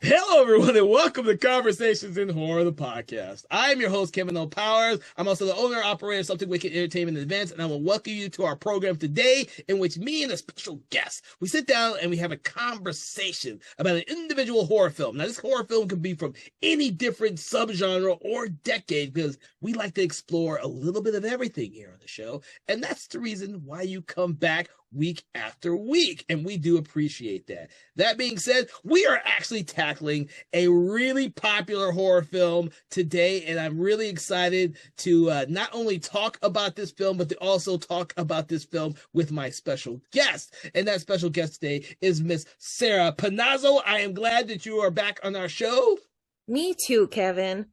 Hello, everyone, and welcome to Conversations in Horror, the podcast. I am your host, Kevin O. Powers. I'm also the owner and operator of Something Wicked Entertainment Events, and I will welcome you to our program today, in which me and a special guest, we sit down and we have a conversation about an individual horror film. Now, this horror film can be from any different subgenre or decade, because we like to explore a little bit of everything here on the show, and that's the reason why you come back week after week, and we do appreciate that. That being said, we are actually tackling a really popular horror film today, and I'm really excited to not only talk about this film, but to also talk about this film with my special guest. And that special guest today is Miss Sarah Panazzo. I am glad that you are back on our show. Me too, Kevin.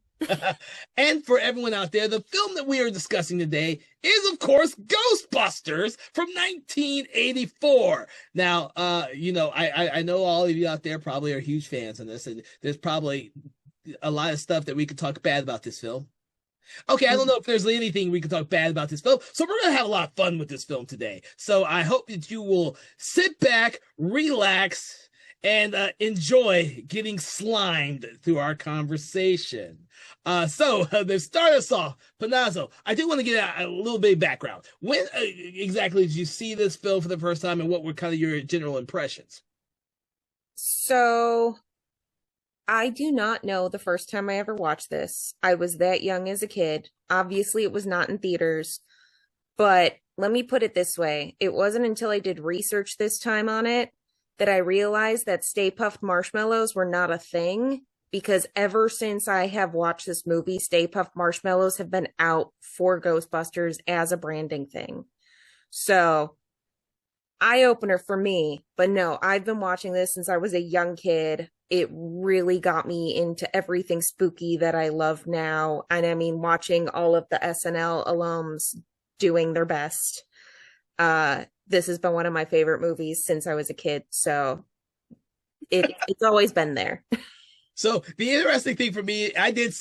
And for everyone out there, the film that we are discussing today is, of course, Ghostbusters from 1984. Now, I know all of you out there probably are huge fans of this, and there's probably a lot of stuff that we could talk bad about this film. Okay, I don't know if there's anything we can talk bad about this film, so we're going to have a lot of fun with this film today. So I hope that you will sit back, relax, and enjoy getting slimed through our conversation. So to start us off, Panazzo, I do want to get a little bit of background. When exactly did you see this film for the first time, and what were kind of your general impressions? So, I do not know the first time I ever watched this. I was that young as a kid. Obviously, it was not in theaters. But let me put it this way. It wasn't until I did research this time on it that I realized that Stay Puft Marshmallows were not a thing, because ever since I have watched this movie, Stay Puft Marshmallows have been out for Ghostbusters as a branding thing. So, eye-opener for me. But no, I've been watching this since I was a young kid. It really got me into everything spooky that I love now. And I mean, watching all of the SNL alums doing their best. This has been one of my favorite movies since I was a kid, so it's always been there. So the interesting thing for me, I did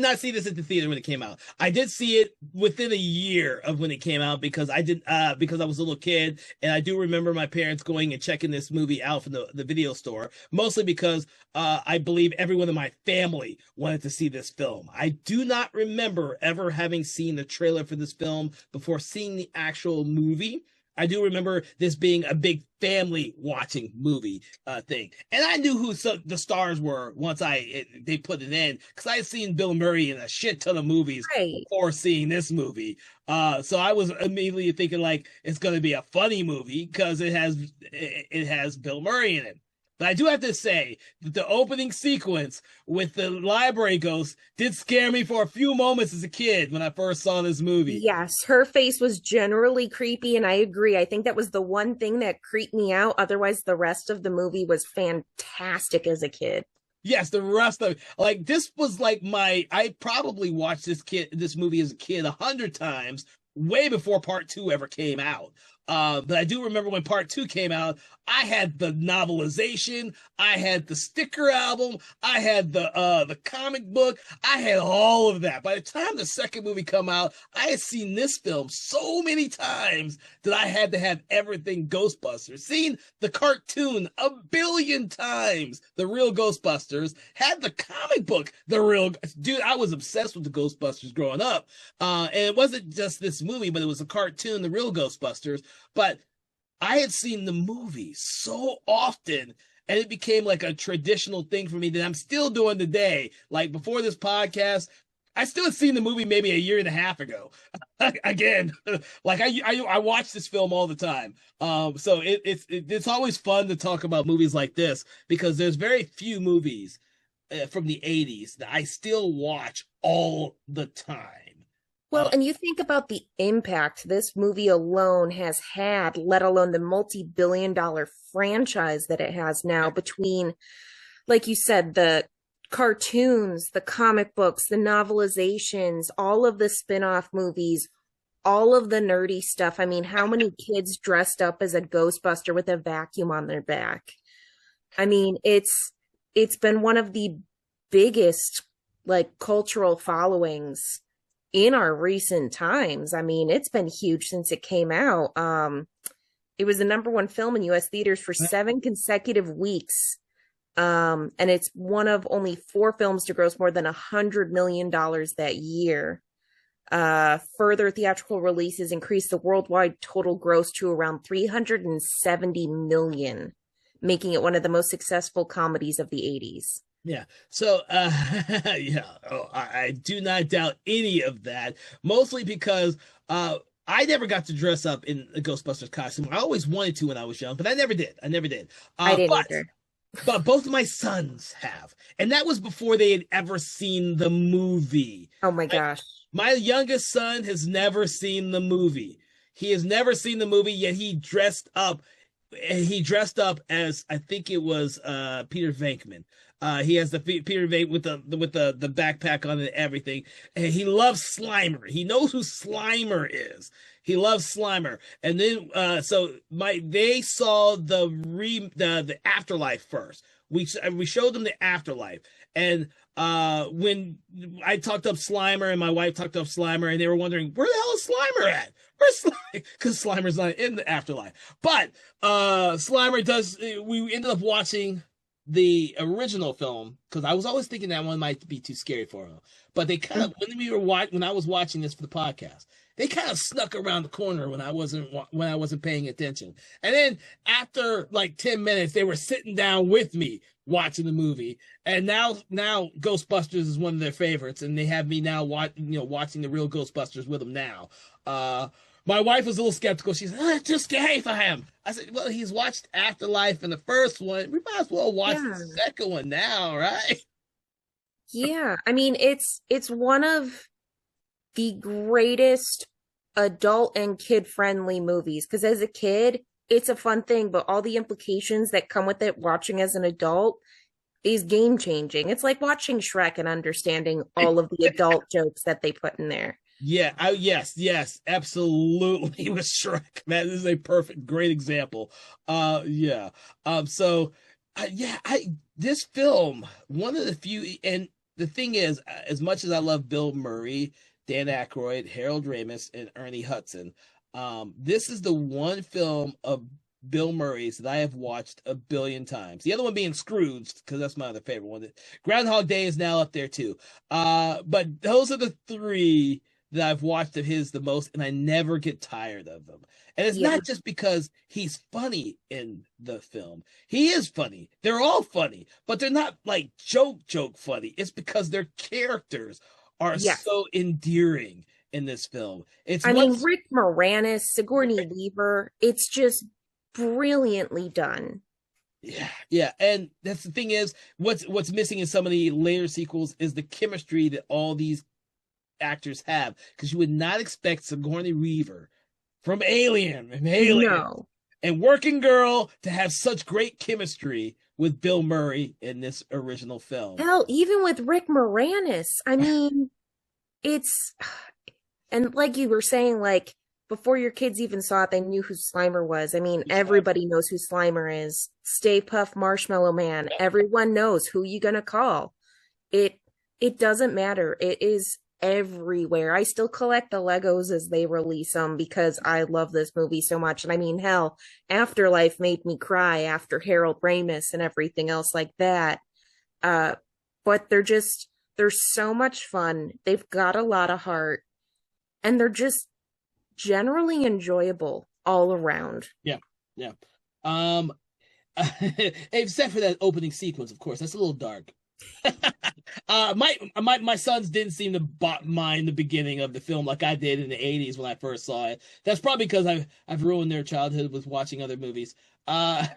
not see this at the theater when it came out. I did see it within a year of when it came out, because I was a little kid, and I do remember my parents going and checking this movie out from the video store, mostly because I believe everyone in my family wanted to see this film. I do not remember ever having seen the trailer for this film before seeing the actual movie. I do remember this being a big family watching movie thing. And I knew who the stars were once they put it in, because I had seen Bill Murray in a shit ton of movies before seeing this movie. So I was immediately thinking, like, it's going to be a funny movie because it has Bill Murray in it. But I do have to say that the opening sequence with the library ghost did scare me for a few moments as a kid when I first saw this movie. Yes, her face was generally creepy, and I agree. I think that was the one thing that creeped me out. Otherwise, the rest of the movie was fantastic as a kid. Yes, the rest of it. Like, this was like I probably watched this movie as a kid 100 times, way before part 2 ever came out. But I do remember when part 2 came out, I had the novelization, I had the sticker album, I had the comic book, I had all of that. By the time the second movie come out, I had seen this film so many times that I had to have everything Ghostbusters. Seen the cartoon a billion times, the real Ghostbusters, had the comic book, dude, I was obsessed with the Ghostbusters growing up. And it wasn't just this movie, but it was a cartoon, the real Ghostbusters. But I had seen the movie so often, and it became like a traditional thing for me that I'm still doing today. Like, before this podcast, I still had seen the movie maybe a year and a half ago. Again, like I watch this film all the time. So it's always fun to talk about movies like this, because there's very few movies from the 80s that I still watch all the time. Well, and you think about the impact this movie alone has had, let alone the multi-billion-dollar franchise that it has now, between, like you said, the cartoons, the comic books, the novelizations, all of the spin-off movies, all of the nerdy stuff. I mean, how many kids dressed up as a Ghostbuster with a vacuum on their back? I mean, it's been one of the biggest, like, cultural followings in our recent times. I mean, it's been huge since it came out. It was the #1 film in U.S. theaters for 7 consecutive weeks. And it's one of only 4 films to gross more than $100 million that year. Further theatrical releases increased the worldwide total gross to around 370 million, making it one of the most successful comedies of the 80s. Yeah. So, yeah, I do not doubt any of that. Mostly because I never got to dress up in a Ghostbusters costume. I always wanted to when I was young, but I never did. I never did. I didn't But either. both of my sons have, and that was before they had ever seen the movie. Oh my My, gosh. my youngest son has never seen the movie. He has never seen the movie, yet he dressed up. He dressed up as, I think it was Peter Venkman. He has the Peter Venkman with the backpack on and everything, and he loves Slimer. He knows who Slimer is. He loves Slimer, and then so they saw the Afterlife first. We showed them the Afterlife, and when I talked up Slimer and my wife talked up Slimer, and they were wondering where the hell is Slimer at? Where's Slimer? Because Slimer's not in the Afterlife, but Slimer does. We ended up watching the original film because I was always thinking that one might be too scary for him. But they kind of when I was watching this for the podcast, they kind of snuck around the corner when I wasn't paying attention. And then after like 10 minutes, they were sitting down with me watching the movie. And now Ghostbusters is one of their favorites, and they have me now watching the real Ghostbusters with them now. My wife was a little skeptical. She said, it's too scary for him. I said, well, he's watched Afterlife in the first one. We might as well watch Yeah. the second one now, right? Yeah. I mean, it's one of the greatest adult and kid friendly movies because as a kid, it's a fun thing, but all the implications that come with it watching as an adult is game changing. It's like watching Shrek and understanding all of the adult jokes that they put in there. Yeah, yes, absolutely with Shrek. That is a great example. Yeah. So, yeah, this film, one of the few, and the thing is, as much as I love Bill Murray, Dan Aykroyd, Harold Ramis, and Ernie Hudson, this is the one film of Bill Murray's that I have watched a billion times. The other one being Scrooge, because that's my other favorite one. Groundhog Day is now up there too. But those are the three that I've watched of his the most, and I never get tired of them. And it's Yeah. not just because he's funny in the film. He is funny. They're all funny, but they're not like joke funny. It's because their characters are Yes. so endearing in this film. It's I much mean, Rick Moranis, Sigourney Weaver, it's just brilliantly done. yeah, and that's the thing is what's missing in some of the later sequels is the chemistry that all these actors have, because you would not expect Sigourney Weaver from Alien No. and Working Girl to have such great chemistry with Bill Murray in this original film. Hell, even with Rick Moranis, I mean, it's, and like you were saying, like, before your kids even saw it, they knew who Slimer was. I mean, everybody knows who Slimer is. Stay Puft Marshmallow Man. Everyone knows who you gonna call. It doesn't matter. It is everywhere. I still collect the Legos as they release them because I love this movie so much. And I mean, hell, Afterlife made me cry after Harold Ramis and everything else like that. But they're so much fun. They've got a lot of heart, and they're just generally enjoyable all around. Yeah. Um except for that opening sequence, of course. That's a little dark. My sons didn't seem to mind the beginning of the film like I did in the 80s when I first saw it. That's probably because I've ruined their childhood with watching other movies. But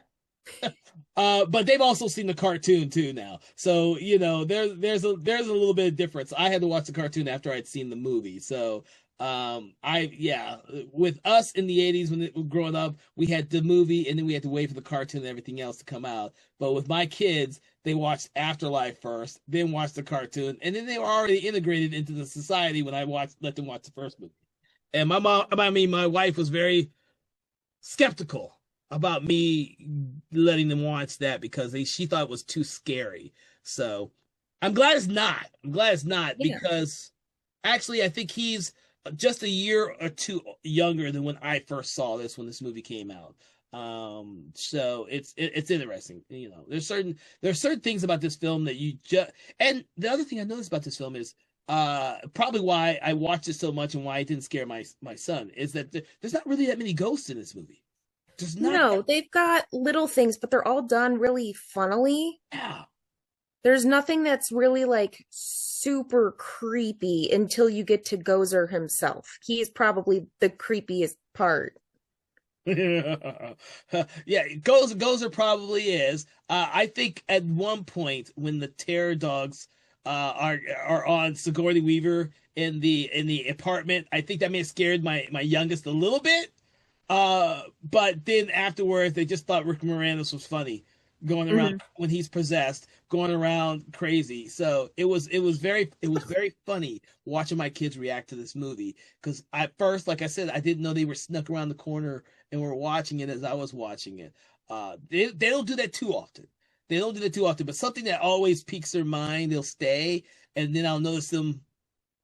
they've also seen the cartoon too now, so there's a little bit of difference. I had to watch the cartoon after I'd seen the movie, so with us in the 80s when it was growing up, we had the movie and then we had to wait for the cartoon and everything else to come out. But with my kids, they watched Afterlife first, then watched the cartoon, and then they were already integrated into the society when I let them watch the first movie. And my wife was very skeptical about me letting them watch that because she thought it was too scary. So I'm glad it's not. Yeah. Because actually I think he's just a year or two younger than when I first saw this when this movie came out. So it's interesting. There's certain things about this film that you just, and the other thing I noticed about this film is probably why I watched it so much and why it didn't scare my son is that there's not really that many ghosts in this movie. There's not that, No, they've got little things, but they're all done really funnily. yeah. There's nothing that's really like super creepy until you get to Gozer himself. He is probably the creepiest part. Yeah, Gozer probably is. I think at one point when the terror dogs are on Sigourney Weaver in the apartment, I think that may have scared my youngest a little bit. But then afterwards, they just thought Rick Moranis was funny, going around Mhm. when he's possessed, going around crazy. So it was very funny watching my kids react to this movie because at first, like I said, I didn't know they were snuck around the corner and were watching it as I was watching it. They don't do that too often. They don't do that too often, but something that always piques their mind, they'll stay, and then I'll notice them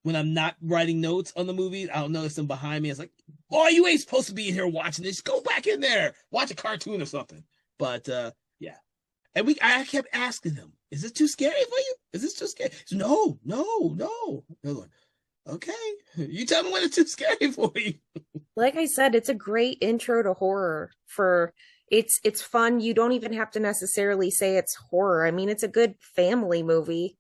when I'm not writing notes on the movie. I'll notice them behind me. It's like, oh, you ain't supposed to be in here watching this. Go back in there, watch a cartoon or something. But yeah, and I kept asking them, "Is this too scary for you? Is this too scary?" So, no, no, no. They're like, okay, you tell me when it's too scary for you. Like I said, it's a great intro to horror for it's fun. You don't even have to necessarily say it's horror. I mean, it's a good family movie,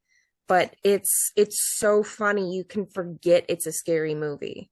but it's so funny you can forget it's a scary movie.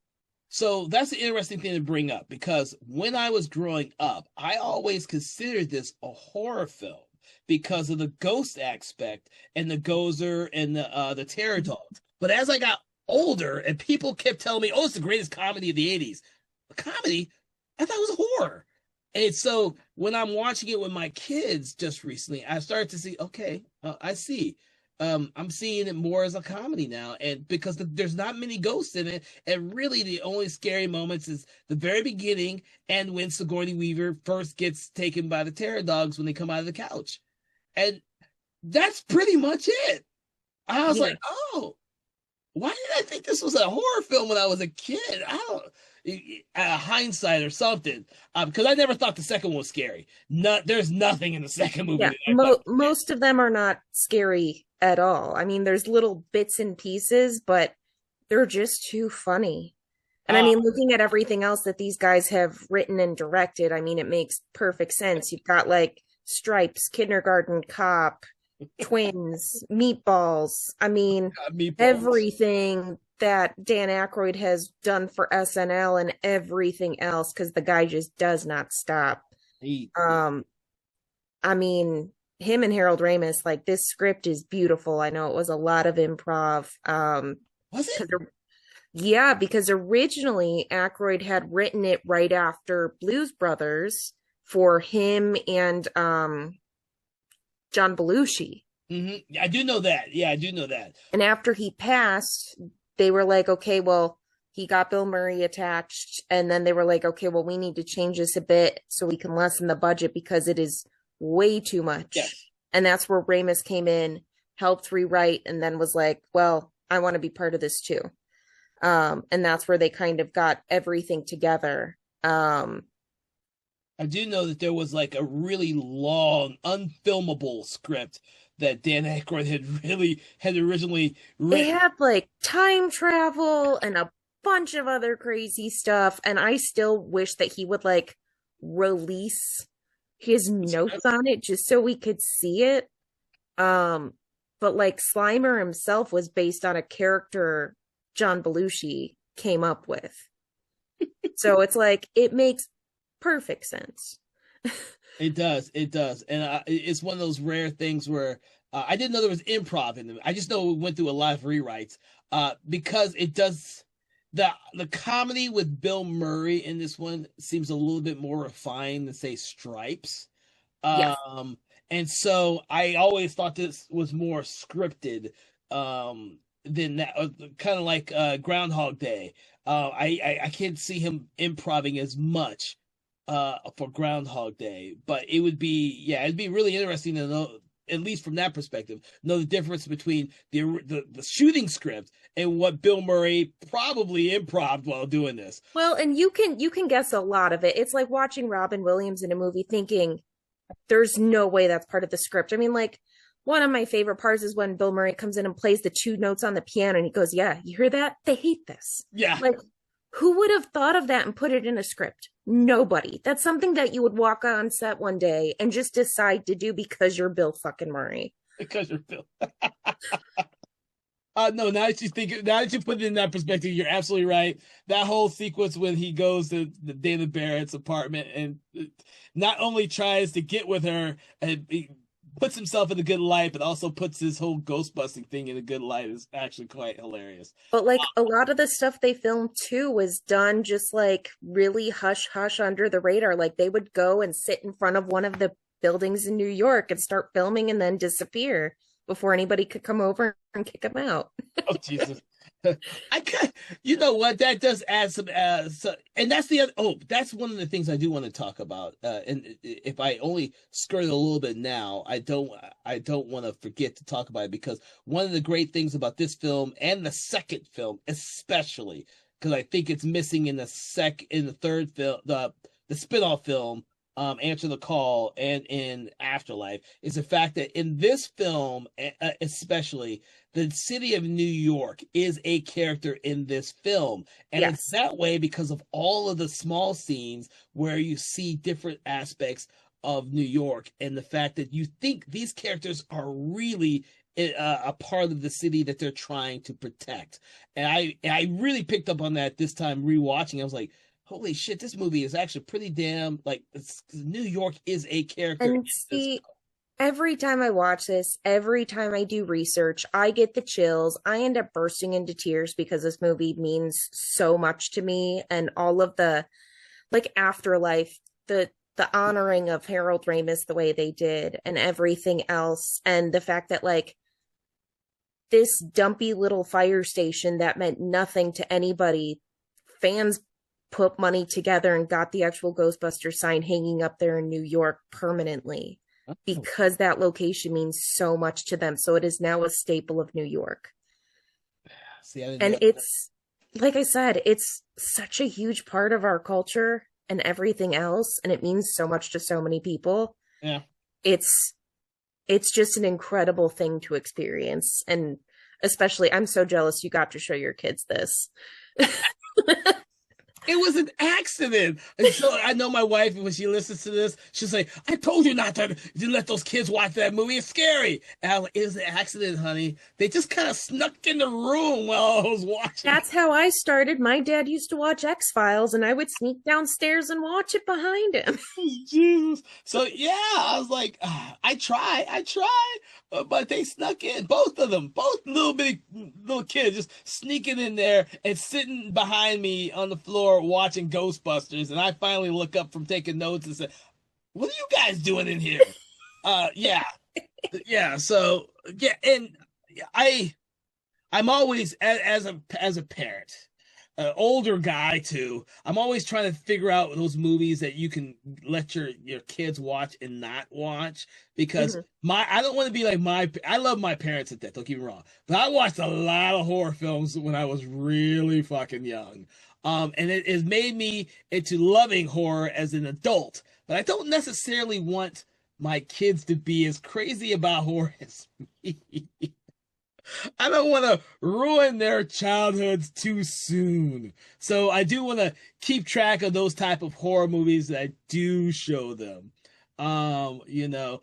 So that's an interesting thing to bring up because when I was growing up, I always considered this a horror film because of the ghost aspect and the Gozer and the terror dogs. But as I got older and people kept telling me, "Oh, it's the greatest comedy of the '80s," a comedy, I thought it was horror. And so when I'm watching it with my kids just recently, I started to see, okay, I see. I'm seeing it more as a comedy now, and because there's not many ghosts in it, and really the only scary moments is the very beginning and when Sigourney Weaver first gets taken by the terror dogs when they come out of the couch, and that's pretty much it. I was Yeah. like, oh, why did I think this was a horror film when I was a kid? I don't, hindsight or something, because I never thought the second one was scary. There's nothing in the second movie Yeah, that I thought. most of them are not scary at all. I mean, there's little bits and pieces, but they're just too funny. And I Uh, mean, looking at everything else that these guys have written and directed, I mean, it makes perfect sense. You've got like Stripes, Kindergarten Cop, Twins, Meatballs. I mean, Meatballs. everything that Dan Aykroyd has done for SNL and everything else, because the guy just does not stop. Yeah. Um, I mean, him and Harold Ramis, like this script is beautiful. I know it was a lot of improv. Was it? 'Cause yeah, because originally Aykroyd had written it right after Blues Brothers for him and John Belushi. I do know that. Yeah, I do know that. And after he passed, they were like, okay, well, he got Bill Murray attached. And then they were like, okay, well, we need to change this a bit so we can lessen the budget because it is way too much. Yes. And that's where Ramis came in, helped rewrite, and then was like, well, I want to be part of this too. And that's where they kind of got everything together. I do know that there was like a really long, unfilmable script that Dan Aykroyd had originally It written. had like time travel and a bunch of other crazy stuff. And I still wish that he would like release his notes on it just so we could see it. But like Slimer himself was based on a character John Belushi came up with. So it's like it makes perfect sense. It does, it does, and it's one of those rare things where I didn't know there was improv in them. I just know we went through a lot of rewrites because it does the comedy with Bill Murray in this one seems a little bit more refined than say Stripes. Yes. And so I always thought this was more scripted than that, kind of like Groundhog Day. I can't see him improving as much for Groundhog Day, but it'd be really interesting to know at least from that perspective, know the difference between the shooting script and what Bill Murray probably improv while doing this. Well, and you can guess a lot of it. It's like watching Robin Williams in a movie thinking there's no way that's part of the script. I mean, like, one of my favorite parts is when Bill Murray comes in and plays the two notes on the piano and he goes, "Yeah, you hear that? They hate this." Yeah. Like, who would have thought of that and put it in a script? Nobody. That's something that you would walk on set one day and just decide to do because you're Bill fucking Murray. Because you're Bill. No, now that you put it in that perspective, you're absolutely right. That whole sequence when he goes to the David Barrett's apartment and not only tries to get with her and he puts himself in a good light, but also puts his whole ghost busting thing in a good light is actually quite hilarious. But like a lot of the stuff they filmed too was done just like really hush hush under the radar. Like they would go and sit in front of one of the buildings in New York and start filming and then disappear before anybody could come over and kick them out. Oh Jesus. You know what? That does add some, and that's the other. Oh, that's one of the things I do want to talk about. And if I only skirt it a little bit now, I don't want to forget to talk about it because one of the great things about this film and the second film, especially because I think it's missing in the third film, the spinoff film, Answer the Call, and in Afterlife, is the fact that in this film, especially, the city of New York is a character in this film. And Yes. It's that way because of all of the small scenes where you see different aspects of New York and the fact that you think these characters are really a part of the city that they're trying to protect. And I really picked up on that this time rewatching. I was like, holy shit, this movie is actually pretty damn, like, New York is a character. And see, every time I watch this, every time I do research, I get the chills. I end up bursting into tears because this movie means so much to me. And all of the, like, Afterlife, the honoring of Harold Ramis the way they did and everything else. And the fact that, like, this dumpy little fire station that meant nothing to anybody, fans put money together and got the actual Ghostbusters sign hanging up there in New York permanently because that location means so much to them. So it is now a staple of New York. See, and it's, like I said, it's such a huge part of our culture and everything else. And it means so much to so many people. Yeah. It's just an incredible thing to experience. And especially, I'm so jealous you got to show your kids this. It was an accident. And so I know my wife, when she listens to this, she'll say, I told you not to let those kids watch that movie. It's scary. And I'm like, it was an accident, honey. They just kind of snuck in the room while I was watching. That's how I started. My dad used to watch X-Files, and I would sneak downstairs and watch it behind him. Jesus. So, yeah, I was like, I tried. But they snuck in. Both of them. Both little kids just sneaking in there and sitting behind me on the floor watching Ghostbusters. And I finally look up from taking notes and say, what are you guys doing in here? Yeah. Yeah. So, yeah. And I'm always, as a parent, an older guy too, I'm always trying to figure out those movies that you can let your kids watch and not watch, because I don't want to be like I love my parents at that, don't get me wrong, but I watched a lot of horror films when I was really fucking young. And it has made me into loving horror as an adult, but I don't necessarily want my kids to be as crazy about horror as me. I don't want to ruin their childhoods too soon. So I do want to keep track of those type of horror movies that I do show them. You know,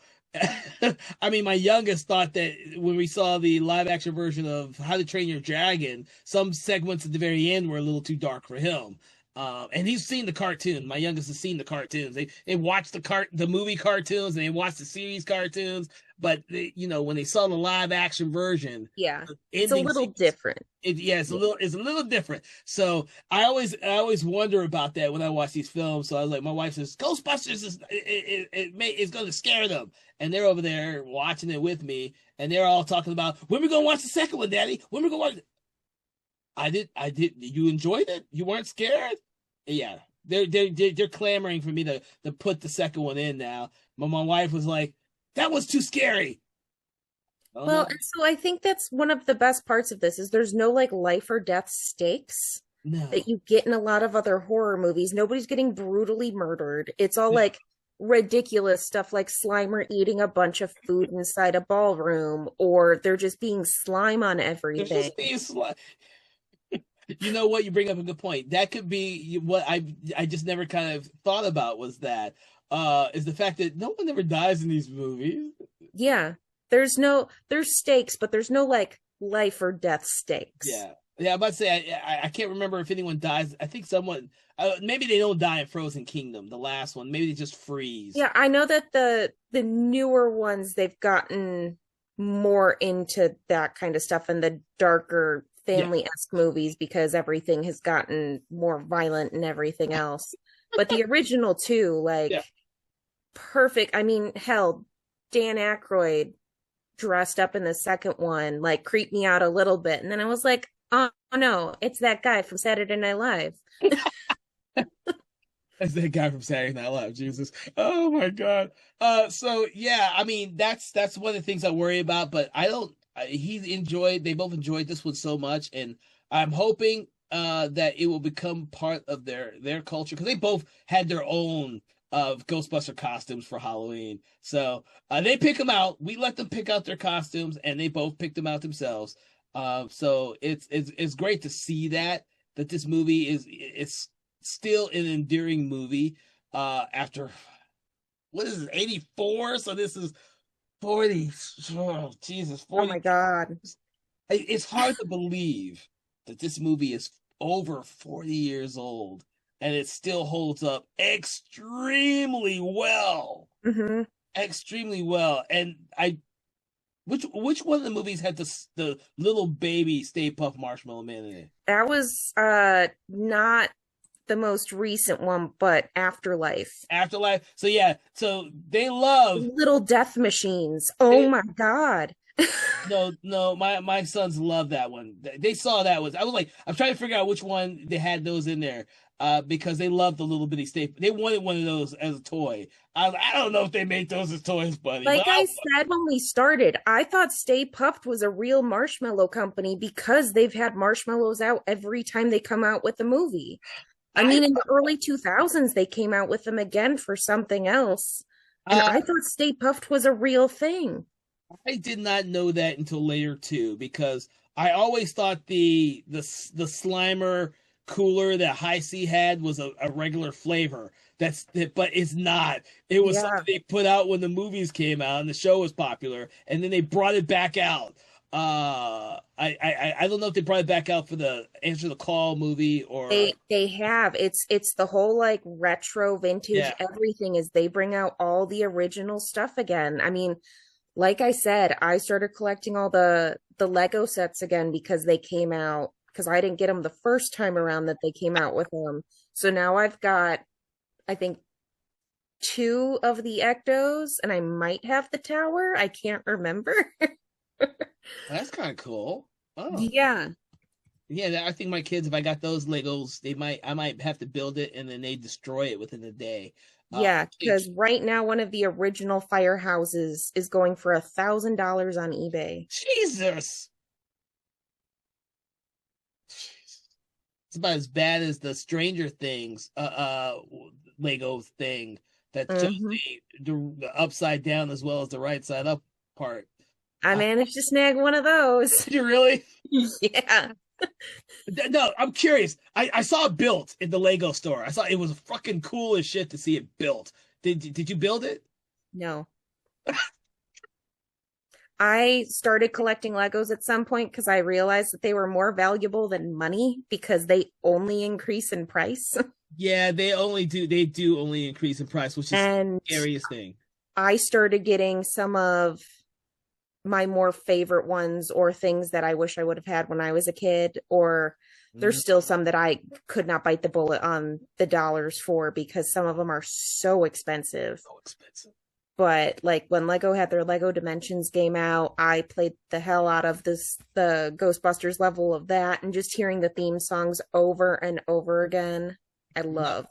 I mean, my youngest thought that when we saw the live action version of How to Train Your Dragon, some segments at the very end were a little too dark for him. And he's seen the cartoon. My youngest has seen the cartoons. They watched the movie cartoons, and they watched the series cartoons. But when they saw the live action version, yeah, it's a little different. It's a little different. So I always wonder about that when I watch these films. So I was like, my wife says, Ghostbusters is going to scare them, and they're over there watching it with me, and they're all talking about, when we gonna watch the second one, Daddy? When we gonna watch it? I did. You enjoyed it? You weren't scared? Yeah, they're clamoring for me to put the second one in now. But my wife was like, that was too scary. Oh Well, no, and so I think that's one of the best parts of this is there's no like life or death stakes that no, you get in a lot of other horror movies. Nobody's getting brutally murdered. It's all no. like ridiculous stuff like Slimer eating a bunch of food inside a ballroom, or there just being slime on There's everything. just being You know what? You bring up a good point. That could be what I just never kind of thought about was that is the fact that no one ever dies in these movies. Yeah. There's stakes, but there's no like life or death stakes. Yeah, yeah. I'm about to say I can't remember if anyone dies. I think someone maybe they don't die in Frozen Kingdom, the last one. Maybe they just freeze. Yeah, I know that the newer ones they've gotten more into that kind of stuff and the darker Yeah, family-esque movies because everything has gotten more violent and everything else. But the original two, like yeah. perfect. I mean, hell, Dan Aykroyd dressed up in the second one, like creeped me out a little bit. And then I was like, oh no, it's that guy from Saturday Night Live. That's that guy from Saturday Night Live. Jesus. Oh my God. So yeah, I mean that's one of the things I worry about, but I don't. They both enjoyed this one so much, and I'm hoping that it will become part of their culture because they both had their own Ghostbuster costumes for Halloween. So they pick them out. We let them pick out their costumes, and they both picked them out themselves. So it's great to see that this movie it's still an endearing movie after what is it 84, so this is 40. Oh, Jesus, Oh 40. my God. It's hard to believe that this movie is over 40 years old and it still holds up extremely well, Hmm. extremely well. And I which one of the movies had the little baby Stay Puft Marshmallow Man in it? That was not the most recent one, but Afterlife. Afterlife. So yeah, so they love Little death machines. Oh they my God. no, my sons love that one. They saw that was. I was like, I'm trying to figure out which one they had those in there, because they love the little bitty stay. They wanted one of those as a toy. I don't know if they make those as toys, buddy, but Like I said when we started, I thought Stay Puft was a real marshmallow company because they've had marshmallows out every time they come out with a movie. I I mean, in the early 2000s, they came out with them again for something else. And uh I thought Stay Puft was a real thing. I did not know that until later too, because I always thought the Slimer cooler that High C had was a regular flavor. That's it, but it's not. It was Yeah. something they put out when the movies came out and the show was popular, and then they brought it back out. I don't know if they brought it back out for the Answer the Call movie or They have. It's the whole like retro vintage yeah. everything is they bring out all the original stuff again. I mean, like I said, I started collecting all the Lego sets again because they came out because I didn't get them the first time around that they came out with them. So now I've got I think two of the Ectos and I might have the tower. I can't remember. That's kind of cool. Oh. Yeah. Yeah, I think my kids, if I got those Legos, I might have to build it and then they destroy it within a day. Yeah, It, because right now one of the original firehouses is going for $1,000 on eBay. Jesus! It's about as bad as the Stranger Things Lego thing that shows Hmm. the upside down as well as the right side up part. I Uh, managed to snag one of those. did you really? Yeah. No, I'm curious. I saw it built in the Lego store. I saw it was fucking cool as shit to see it built. Did you build it? No. I started collecting Legos at some point because I realized that they were more valuable than money because they only increase in price. Yeah, they do only increase in price, which is And the scariest thing. I started getting some of my more favorite ones or things that I wish I would have had when I was a kid, or there's Mm, still some that I could not bite the bullet on the dollars for because some of them are so expensive. so expensive. But like when Lego had their Lego Dimensions game out, I played the hell out of the Ghostbusters level of that, and just hearing the theme songs over and over again, I Yeah. love.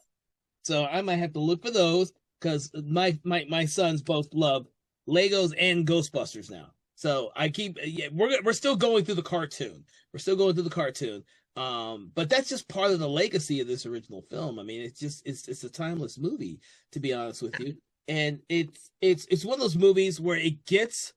So I might have to look for those because my sons both love Legos and Ghostbusters now. So I keep, yeah, we're still going through the cartoon. We're still going through the cartoon. But that's just part of the legacy of this original film. I mean, it's a timeless movie, to be honest with you. And it's one of those movies where it gets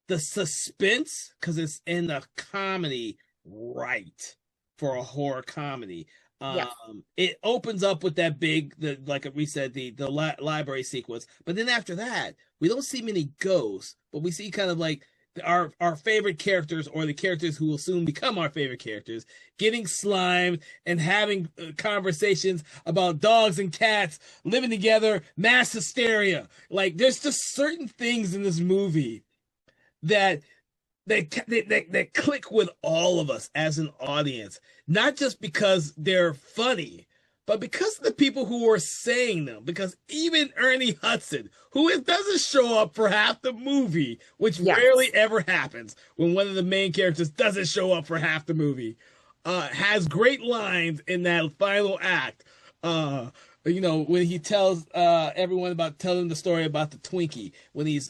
the suspense because it's in the comedy right for a horror comedy. Yeah. It opens up with that big, like we said, the library sequence, but then after that, we don't see many ghosts, but we see kind of like our favorite characters or the characters who will soon become our favorite characters getting slimed and having conversations about dogs and cats living together, mass hysteria. Like there's just certain things in this movie that that click with all of us as an audience, not just because they're funny, but because of the people who are saying them. Because even Ernie Hudson, doesn't show up for half the movie, which Yes. rarely ever happens when one of the main characters doesn't show up for half the movie, has great lines in that final act. When he tells everyone about telling the story about the Twinkie, when he's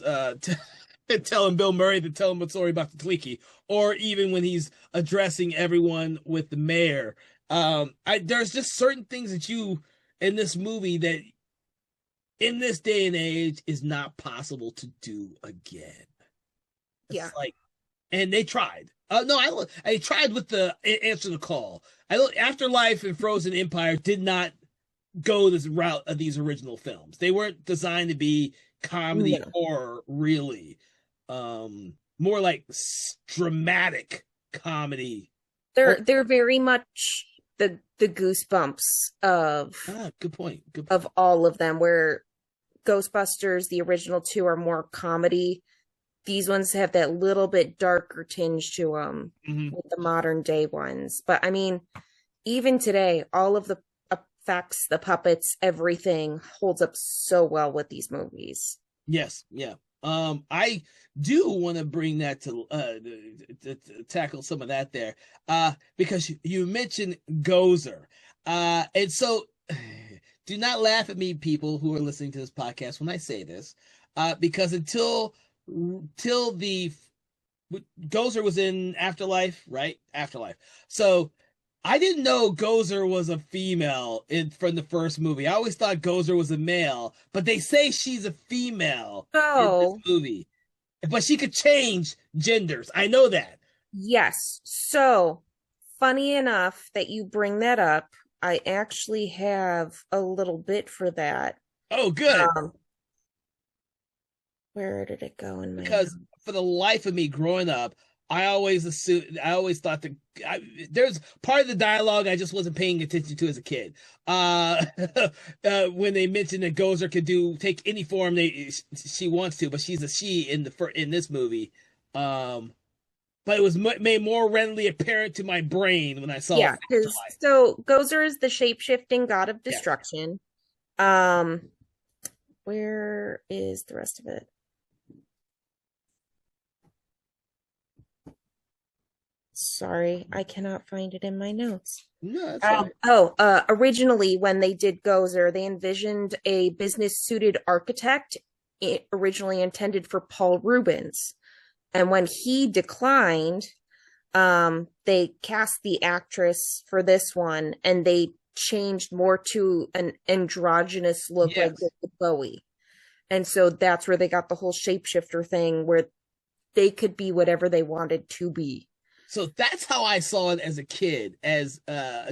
telling Bill Murray to tell him a story about the Twinkie, or even when he's addressing everyone with the mayor. There's just certain things that you in this movie that in this day and age is not possible to do again. Yeah. It's like, and they tried. No, I tried with the Answer the Call. Afterlife and Frozen Empire did not go this route of these original films. They weren't designed to be comedy horror, really. More like dramatic comedy. They're very much the Goosebumps of Good point. Of all of them, where Ghostbusters, the original two, are more comedy. These ones have that little bit darker tinge to them with the modern day ones. But I mean, even today, all of the effects, the puppets, everything holds up so well with these movies. Yes, yeah. I do want to bring that to tackle some of that there, because you mentioned Gozer, and so do not laugh at me, people who are listening to this podcast, when I say this, because until the Gozer was in Afterlife, right? Afterlife. So I didn't know Gozer was a female from the first movie. I always thought Gozer was a male, but they say she's a female in this movie. But she could change genders. I know that. Yes. So, funny enough that you bring that up. I actually have a little bit for that. Oh, good. Where did it go in my Because for the life of me growing up, I always thought that there's part of the dialogue I just wasn't paying attention to as a kid. When they mentioned that Gozer could take any form she wants to, but she's a she in this movie. But it was made more readily apparent to my brain when I saw. Yeah, so Gozer is the shape-shifting god of destruction. Yeah. Where is the rest of it? Sorry, I cannot find it in my notes. No, that's originally when they did Gozer, they envisioned a business-suited architect, originally intended for Paul Rubens. And when he declined, they cast the actress for this one, and they changed more to an androgynous look, like David Bowie. And so that's where they got the whole shapeshifter thing, where they could be whatever they wanted to be. So that's how I saw it as a kid, as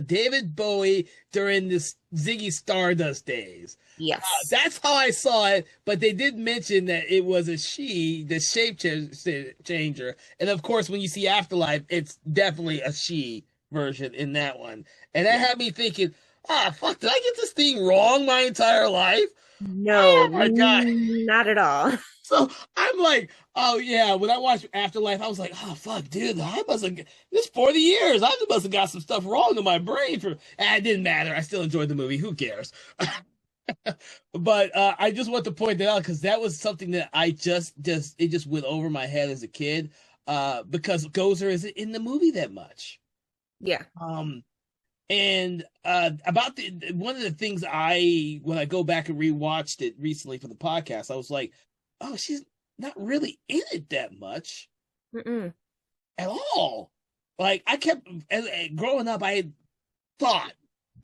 David Bowie during this Ziggy Stardust days. Yes. That's how I saw it, but they did mention that it was a she, the shape changer. And of course, when you see Afterlife, it's definitely a she version in that one. And that had me thinking, fuck, did I get this thing wrong my entire life? No, oh my God. Not at all. So I'm like, oh yeah, when I watched Afterlife, I was like, oh fuck, dude, I must have this 40 years. I must have got some stuff wrong in my brain. And it didn't matter. I still enjoyed the movie. Who cares? But I just want to point that out because that was something that I just went over my head as a kid. Because Gozer isn't in the movie that much. Yeah. And about one of the things when I go back and rewatched it recently for the podcast, I was like, oh, not really in it that much Mm-mm. at all. Like I kept growing up, thought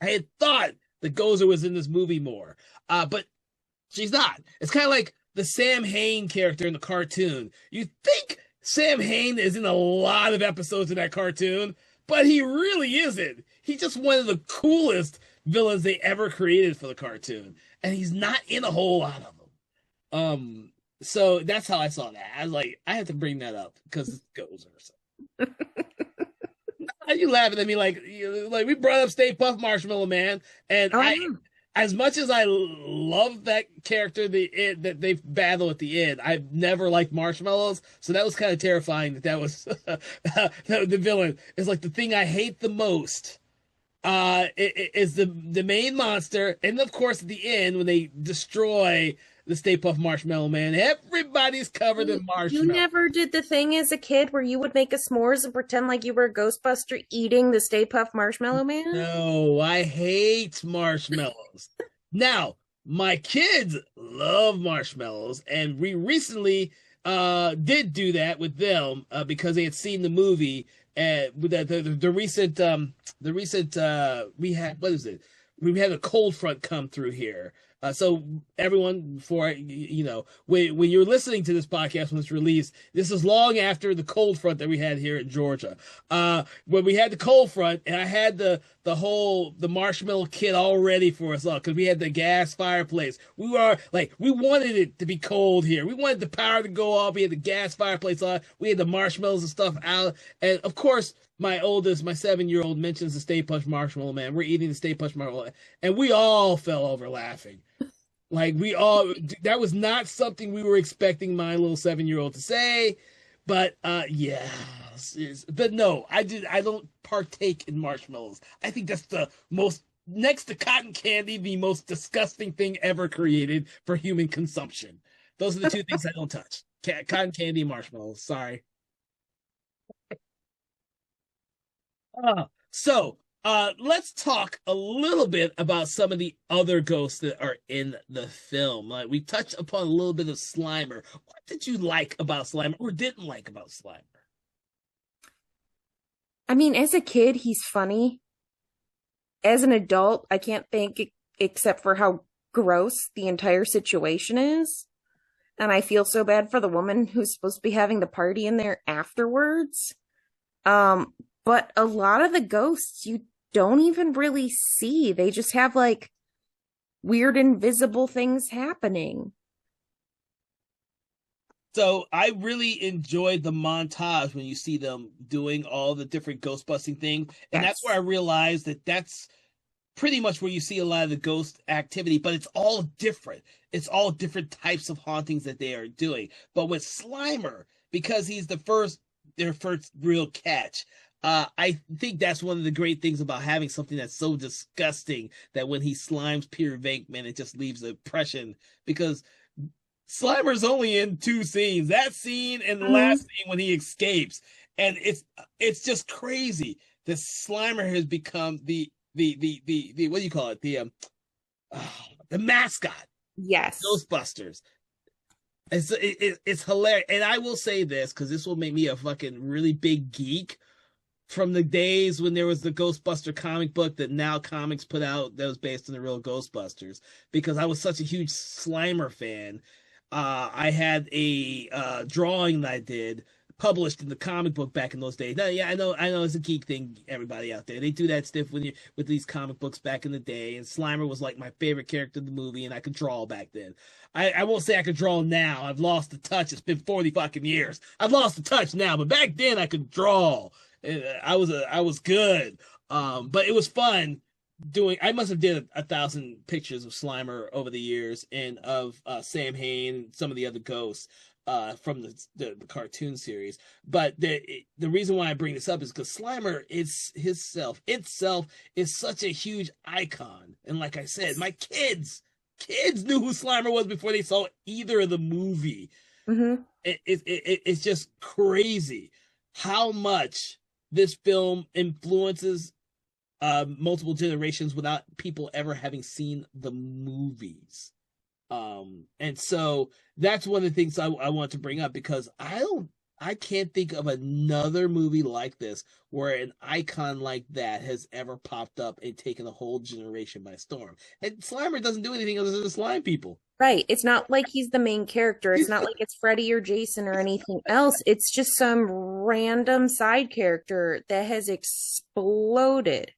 I had thought that Gozer was in this movie more, but she's not. It's kind of like the Sam Hain character in the cartoon. You think Sam Hain is in a lot of episodes of that cartoon, but he really isn't. He's just one of the coolest villains they ever created for the cartoon, and he's not in a whole lot of them. So that's how I saw that. I was like, I have to bring that up because it goes or something. Are you laughing at me like we brought up Stay Puft Marshmallow Man, and Oh, I yeah. as much as I love that character, that they battle at the end, I've never liked marshmallows, so that was kind of terrifying. That was the villain is like the thing I hate the most. Is the main monster, and of course at the end when they destroy the Stay Puft Marshmallow Man, everybody's covered in You marshmallow. never did the thing as a kid where you would make a s'mores and pretend like you were a Ghostbuster eating the Stay Puft Marshmallow Man? No, I hate marshmallows. Now, my kids love marshmallows, and we recently did do that with them because they had seen the movie with the recent we had what is it? We had a cold front come through here. So everyone, before when you're listening to this podcast when it's released, this is long after the cold front that we had here in Georgia. When we had the cold front, and I had the marshmallow kit all ready for us all because we had the gas fireplace. We were like, we wanted it to be cold here. We wanted the power to go off. We had the gas fireplace on. We had the marshmallows and stuff out, and of course, my 7-year-old, mentions the Stay Puft Marshmallow Man. We're eating the Stay Puft Marshmallow, and we all fell over laughing. Like that was not something we were expecting my little 7-year-old to say, but yeah, but no, I don't partake in marshmallows. I think that's the most, next to cotton candy, the most disgusting thing ever created for human consumption. Those are the two things I don't touch: cotton candy, marshmallows. Sorry. Let's talk a little bit about some of the other ghosts that are in the film. Like we touched upon a little bit of Slimer. What did you like about Slimer or didn't like about Slimer? I mean, as a kid, he's funny. As an adult, I can't think except for how gross the entire situation is. And I feel so bad for the woman who's supposed to be having the party in there afterwards. Um, but a lot of the ghosts you don't even really see. They just have like weird invisible things happening. So I really enjoyed the montage when you see them doing all the different ghost busting things, and that's where I Yes. realized that that's pretty much where you see a lot of the ghost activity, but it's all different. It's all different types of hauntings that they are doing. But with Slimer, because he's their first real catch, I think that's one of the great things about having something that's so disgusting that when he slimes Peter Venkman, it just leaves an impression because Slimer's only in two scenes. That scene and the last scene when he escapes. And it's just crazy that Slimer has become the what do you call it? The mascot. Yes. Ghostbusters. It's hilarious. And I will say this because this will make me a fucking really big geek from the days when there was the Ghostbuster comic book that Now Comics put out that was based on the real Ghostbusters, because I was such a huge Slimer fan. I had a drawing that I did published in the comic book back in those days. Now, yeah, I know it's a geek thing, everybody out there. They do that stuff with these comic books back in the day, and Slimer was like my favorite character in the movie, and I could draw back then. I won't say I could draw now. I've lost the touch. It's been 40 fucking years. I've lost the touch now, but back then I could draw. I was good. But it was fun doing. I must have did 1,000 pictures of Slimer over the years, and of Sam Hain and some of the other ghosts from the cartoon series. But the reason why I bring this up is because Slimer is itself is such a huge icon. And like I said, my kids knew who Slimer was before they saw either of the movie. Mm-hmm. It's just crazy how much this film influences multiple generations without people ever having seen the movies. And so that's one of the things I want to bring up because I can't think of another movie like this where an icon like that has ever popped up and taken a whole generation by storm. And Slimer doesn't do anything other than slime people. Right. It's not like he's the main character. It's He's not like it's Freddy or Jason or anything else. It's just some random side character that has exploded.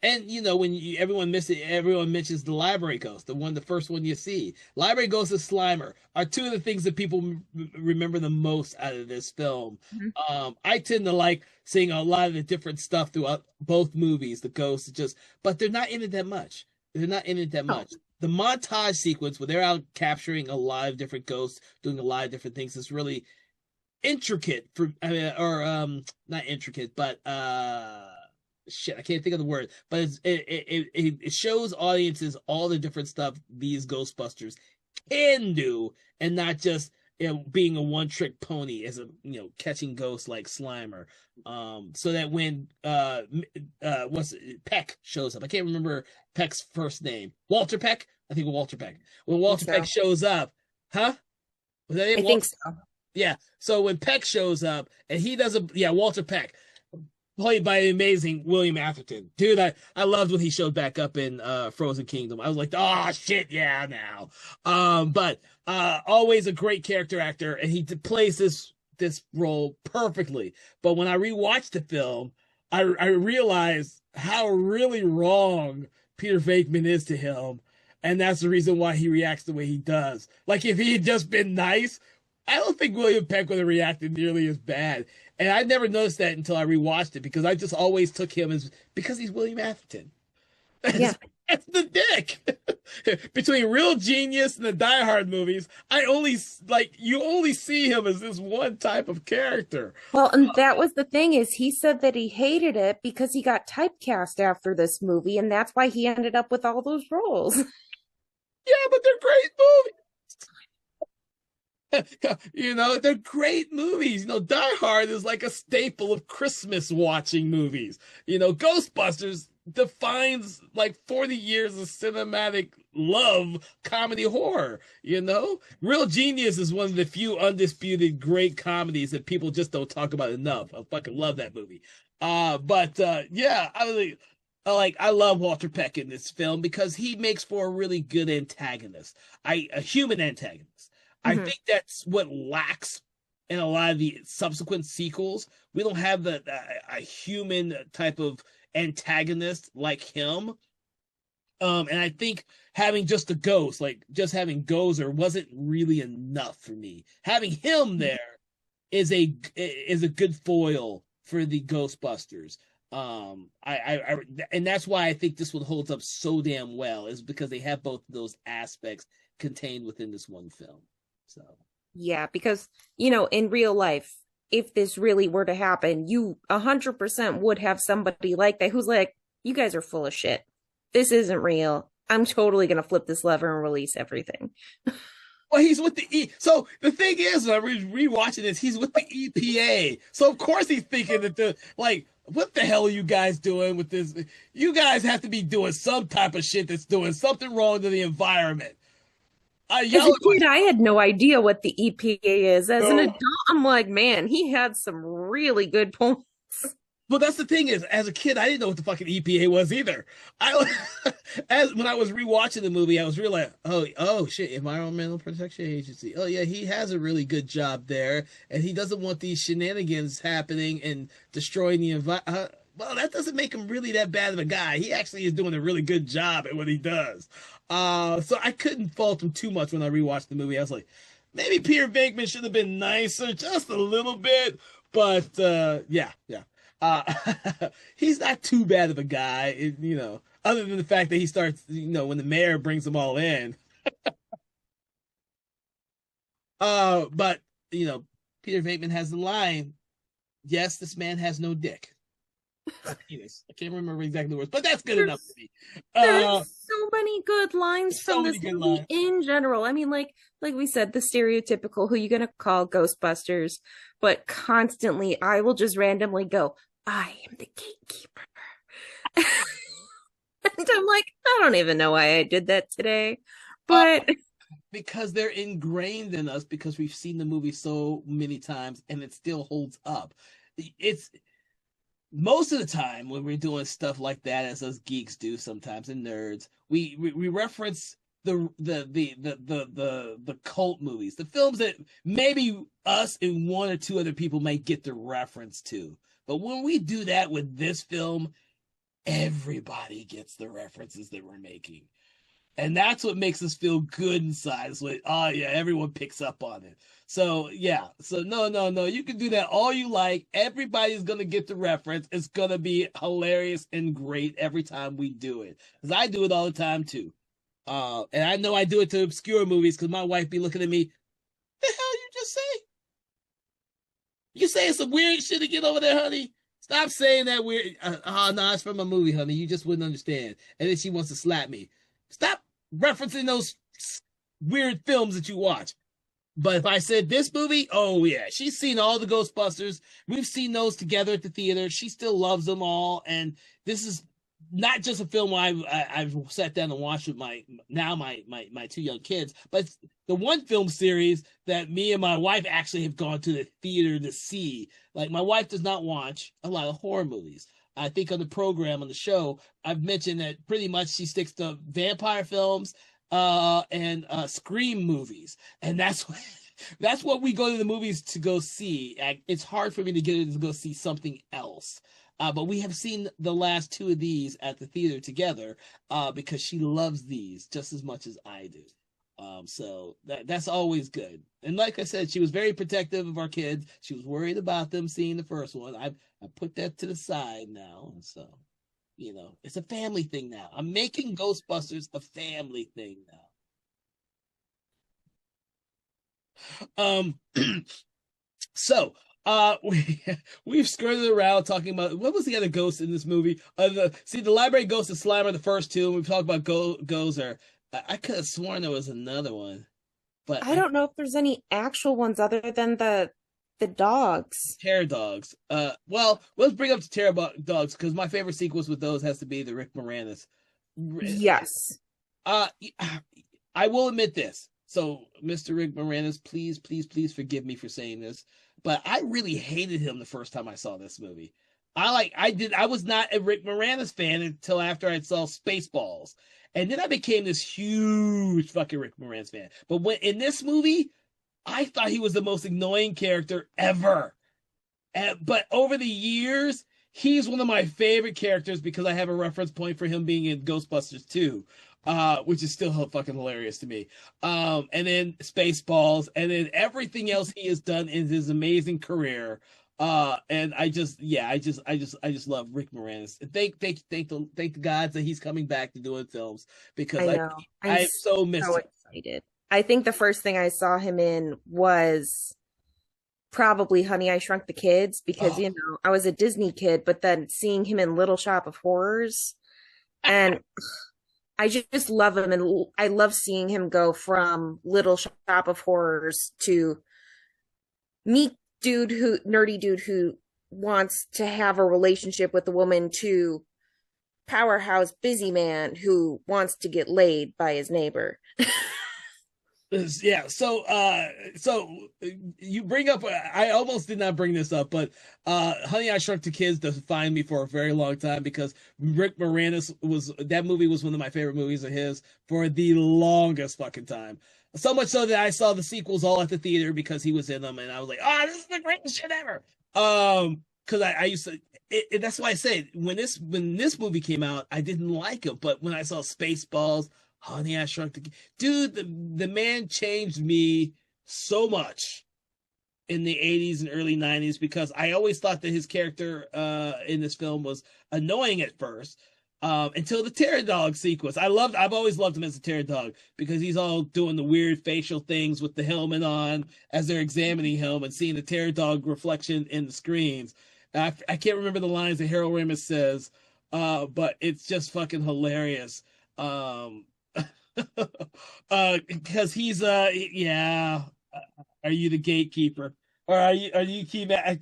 And when everyone mentions the library ghost, the first one you see. Library ghost and Slimer are two of the things that people remember the most out of this film. Mhm. I tend to like seeing a lot of the different stuff throughout both movies. The ghosts, but they're not in it that much. They're not in it that Oh, much. The montage sequence where they're out capturing a lot of different ghosts, doing a lot of different things, is really intricate not intricate, but shit, I can't think of the word, but it shows audiences all the different stuff these Ghostbusters can do, and not just being a one trick pony as a catching ghosts like Slimer. So that when what's it, Peck shows up, I can't remember Peck's first name. Walter Peck, I think Walter Peck. When I think Walter Peck so. shows up, huh? Was that I it? think so. Yeah. So when Peck shows up and he does Walter Peck, played by the amazing William Atherton. Dude, I loved when he showed back up in Frozen Kingdom. I was like, oh shit, yeah, now. But always a great character actor, and he plays this role perfectly. But when I rewatched the film, I realized how really wrong Peter Venkman is to him. And that's the reason why he reacts the way he does. Like, if he had just been nice, I don't think William Peck would have reacted nearly as bad. And I never noticed that until I rewatched it because I just always took him as because he's William Atherton. Yeah. That's the dick. Between Real Genius and the Die Hard movies, you only see him as this one type of character. Well, and that was the thing is he said that he hated it because he got typecast after this movie, and that's why he ended up with all those roles. Yeah, but they're great movies. They're great movies. Die Hard is like a staple of Christmas watching movies. Ghostbusters defines like 40 years of cinematic love comedy horror. Real Genius is one of the few undisputed great comedies that people just don't talk about enough. I fucking love that movie. Yeah, I love Walter Peck in this film because he makes for a really good antagonist. A human antagonist. I Mhm. think that's what lacks in a lot of the subsequent sequels. We don't have a human type of antagonist like him. And I think having just a ghost, like just having Gozer, wasn't really enough for me. Having him there is a good foil for the Ghostbusters. And that's why I think this one holds up so damn well, is because they have both of those aspects contained within this one film. So Yeah, because, in real life, if this really were to happen, you 100% would have somebody like that who's like, you guys are full of shit. This isn't real. I'm totally going to flip this lever and release everything. well, he's with the So the thing is, when I was rewatching this, he's with the EPA. So of course he's thinking that what the hell are you guys doing with this? You guys have to be doing some type of shit that's doing something wrong to the environment. As a kid, I had no idea what the EPA is. As an No. adult, I'm like, man, he had some really good points. Well, that's the thing is, as a kid, I didn't know what the fucking EPA was either. When I was rewatching the movie, I was realizing, oh shit, Environmental Protection Agency. Oh yeah, he has a really good job there, and he doesn't want these shenanigans happening and destroying the environment. Well, that doesn't make him really that bad of a guy. He actually is doing a really good job at what he does. So I couldn't fault him too much when I rewatched the movie. I was like, maybe Peter Venkman should have been nicer, just a little bit. But yeah. Uh, he's not too bad of a guy, other than the fact that he starts, when the mayor brings them all in. But Peter Venkman has the line, "Yes, this man has no dick." Penis. I can't remember exactly the words, but that's good enough for me. There's so many good lines so from many this good movie lines. in general. I mean, like we said, the stereotypical who you gonna call Ghostbusters, but constantly I will just randomly go, I am the gatekeeper. And I'm like, I don't even know why I did that today. Uh, But because they're ingrained in us because we've seen the movie so many times and it still holds up. It's most of the time when we're doing stuff like that, as us geeks do sometimes and nerds, we reference the cult movies, the films that maybe us and one or two other people may get the reference to. But when we do that with this film, everybody gets the references that we're making. And that's what makes us feel good inside. It's like, oh yeah, everyone picks up on it. So yeah, so no, you can do that all you like. Everybody's gonna get the reference. It's gonna be hilarious and great every time we do it. Because I do it all the time too. And I know I do it to obscure movies because my wife be looking at me, the hell you just say? You saying some weird shit to get over there, honey? Stop saying that weird. Oh, no, it's from a movie, honey. You just wouldn't understand. And then she wants to slap me. Stop referencing those weird films that you watch. But if I said this movie, oh yeah, she's seen all the Ghostbusters. We've seen those together at the theater. She still loves them all, and this is not just a film I've sat down and watched with my two young kids, but it's the one film series that me and my wife actually have gone to the theater to see. Like my wife does not watch a lot of horror movies. I think on the program on the show, I've mentioned that pretty much she sticks to vampire films and Scream movies, and that's what we go to the movies to go see. It's hard for me to get her to go see something else. But we have seen the last two of these at the theater together because she loves these just as much as I do. So that's always good. And like I said, she was very protective of our kids. She was worried about them seeing the first one. I put that to the side now. So, it's a family thing now. I'm making Ghostbusters a family thing now. So we've skirted around talking about what was the other ghost in this movie. The library ghost and Slimer, the first two, and we've talked about Gozer. I could have sworn there was another one, but I don't know if there's any actual ones other than the dogs. Terror Dogs. Well, let's bring up the Terror Dogs because my favorite sequence with those has to be the Rick Moranis. Yes. Uh, I will admit this. So, Mr. Rick Moranis, please forgive me for saying this, but I really hated him the first time I saw this movie. I was not a Rick Moranis fan until after I saw Spaceballs. And then I became this huge fucking Rick Moranis fan. But when in this movie, I thought he was the most annoying character ever. But over the years, he's one of my favorite characters because I have a reference point for him being in Ghostbusters 2, which is still fucking hilarious to me. And then Spaceballs, and then everything else he has done in his amazing career. And I just love Rick Moranis. Thank the gods that he's coming back to doing films because I know. I so missed so him. excited. I think the first thing I saw him in was probably Honey, I Shrunk the Kids because, I was a Disney kid, but then seeing him in Little Shop of Horrors, and I just love him. And I love seeing him go from Little Shop of Horrors to nerdy dude who wants to have a relationship with a woman to powerhouse busy man who wants to get laid by his neighbor. Yeah, so you bring up, I almost did not bring this up, but Honey, I Shrunk the Kids defined me for a very long time because Rick Moranis that movie was one of my favorite movies of his for the longest fucking time. So much so that I saw the sequels all at the theater because he was in them, and I was like, "Oh, this is the greatest shit ever." Because I used to. That's why I say when this movie came out, I didn't like it, but when I saw Spaceballs, Honey, I Shrunk the Dude, the man changed me so much in the 80s and early 90s because I always thought that his character in this film was annoying at first. Until the Terror Dog sequence. I've always loved him as a Terror Dog because he's all doing the weird facial things with the helmet on as they're examining him and seeing the Terror Dog reflection in the screens. I can't remember the lines that Harold Ramis says, but it's just fucking hilarious. Because he's, yeah, are you the gatekeeper? or are you key? I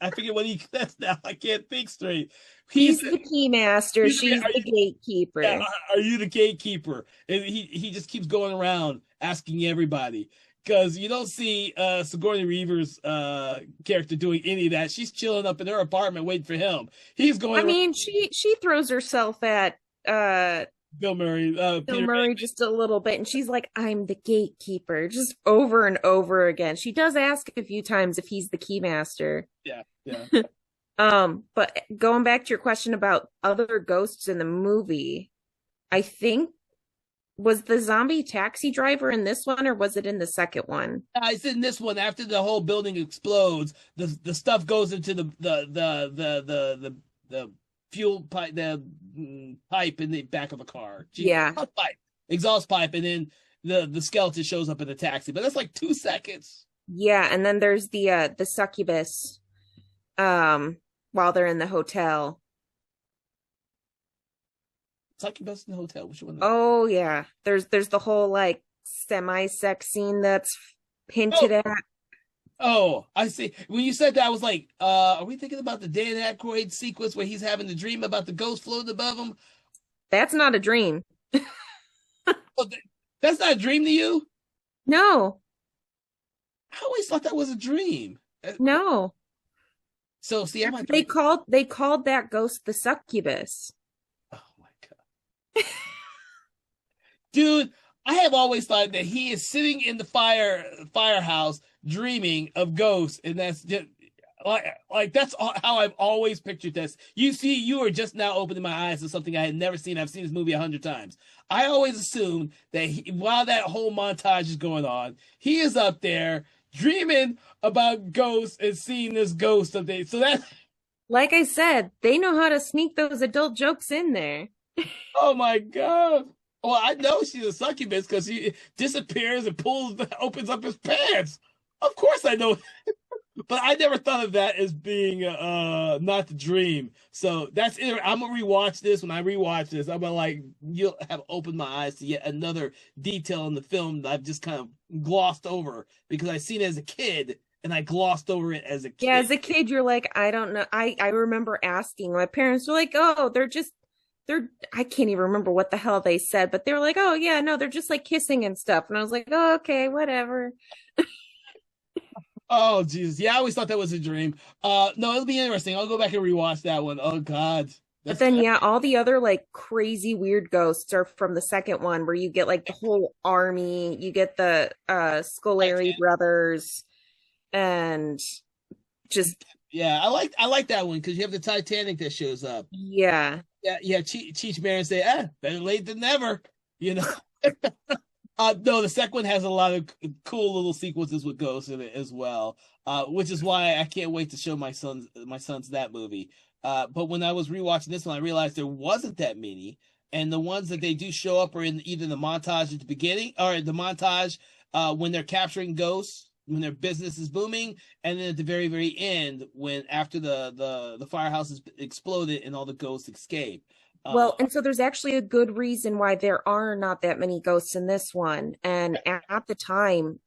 forget what he says now. I can't think straight. He's the key master. She's Are the yeah, gatekeeper. are you the gatekeeper? And he just keeps going around asking everybody because you don't see Sigourney Weaver's character doing any of that. She's chilling up in her apartment waiting for him. He's I going around mean, she throws herself at Bill Murray, Bill Peter. Murray just a little bit, and she's like, "I'm the gatekeeper," just over and over again. She does ask a few times if he's the key master. Yeah, yeah. But going back to your question about other ghosts in the movie, I think was the zombie taxi driver in this one, or was it in the second one? It's in this one. After the whole building explodes, the stuff goes into the fuel pipe, the pipe in the back of the car. Yeah. Exhaust pipe, and then the skeleton shows up in the taxi. But that's like 2 seconds. Yeah, and then there's the succubus while they're in the hotel. Succubus in the hotel. Which one? Oh yeah. There's the whole like semi-sex scene that's Oh, hinted at. oh, I see. When you said that, I was like, are we thinking about the Dan Aykroyd sequence where he's having the dream about the ghost floating above him? That's not a dream. Oh, that's not a dream to you? No. I always thought that was a dream. No. So see, I might. They called that ghost the succubus. Oh my god, dude! I have always thought that he is sitting in the firehouse dreaming of ghosts, and that's just like that's how I've always pictured this. You see, you are just now opening my eyes to something I had never seen. I've seen this movie 100 times. I always assumed that while that whole montage is going on, he is up there dreaming about ghosts and seeing this ghost of they. So that, Like I said, they know how to sneak those adult jokes in there. oh my god. Well, I know she's a succubus because he disappears and opens up his pants. Of course, I know, but I never thought of that as being not the dream. So that's it. I'm gonna rewatch this. When I rewatch this, I'm gonna like you'll have opened my eyes to yet another detail in the film that I've just kind of glossed over because I seen it as a kid and I glossed over it as a Yeah, kid. as a kid, you're like, I don't know. I remember asking my parents were like, oh, they're I can't even remember what the hell they said, but they were like, oh yeah, no, they're just like kissing and stuff. And I was like, oh, okay, whatever. Oh Jesus, yeah, I always thought that was a dream. No, it'll be interesting. I'll go back and rewatch that one. Oh God, But that's then yeah, all the other like crazy weird ghosts are from the second one where you get like the whole army, you get the Scolari brothers and just yeah. I like that one because you have the Titanic that shows up. yeah. Yeah, yeah. Cheech Marin say, better late than never. You know. No, the second one has a lot of cool little sequences with ghosts in it as well. Which is why I can't wait to show my sons that movie. But when I was rewatching this one, I realized there wasn't that many, and the ones that they do show up are in either the montage at the beginning or the montage when they're capturing ghosts, when their business is booming, and then at the very, very end when after the firehouse is exploded and all the ghosts escape. Well, and so there's actually a good reason why there are not that many ghosts in this one. And at the time,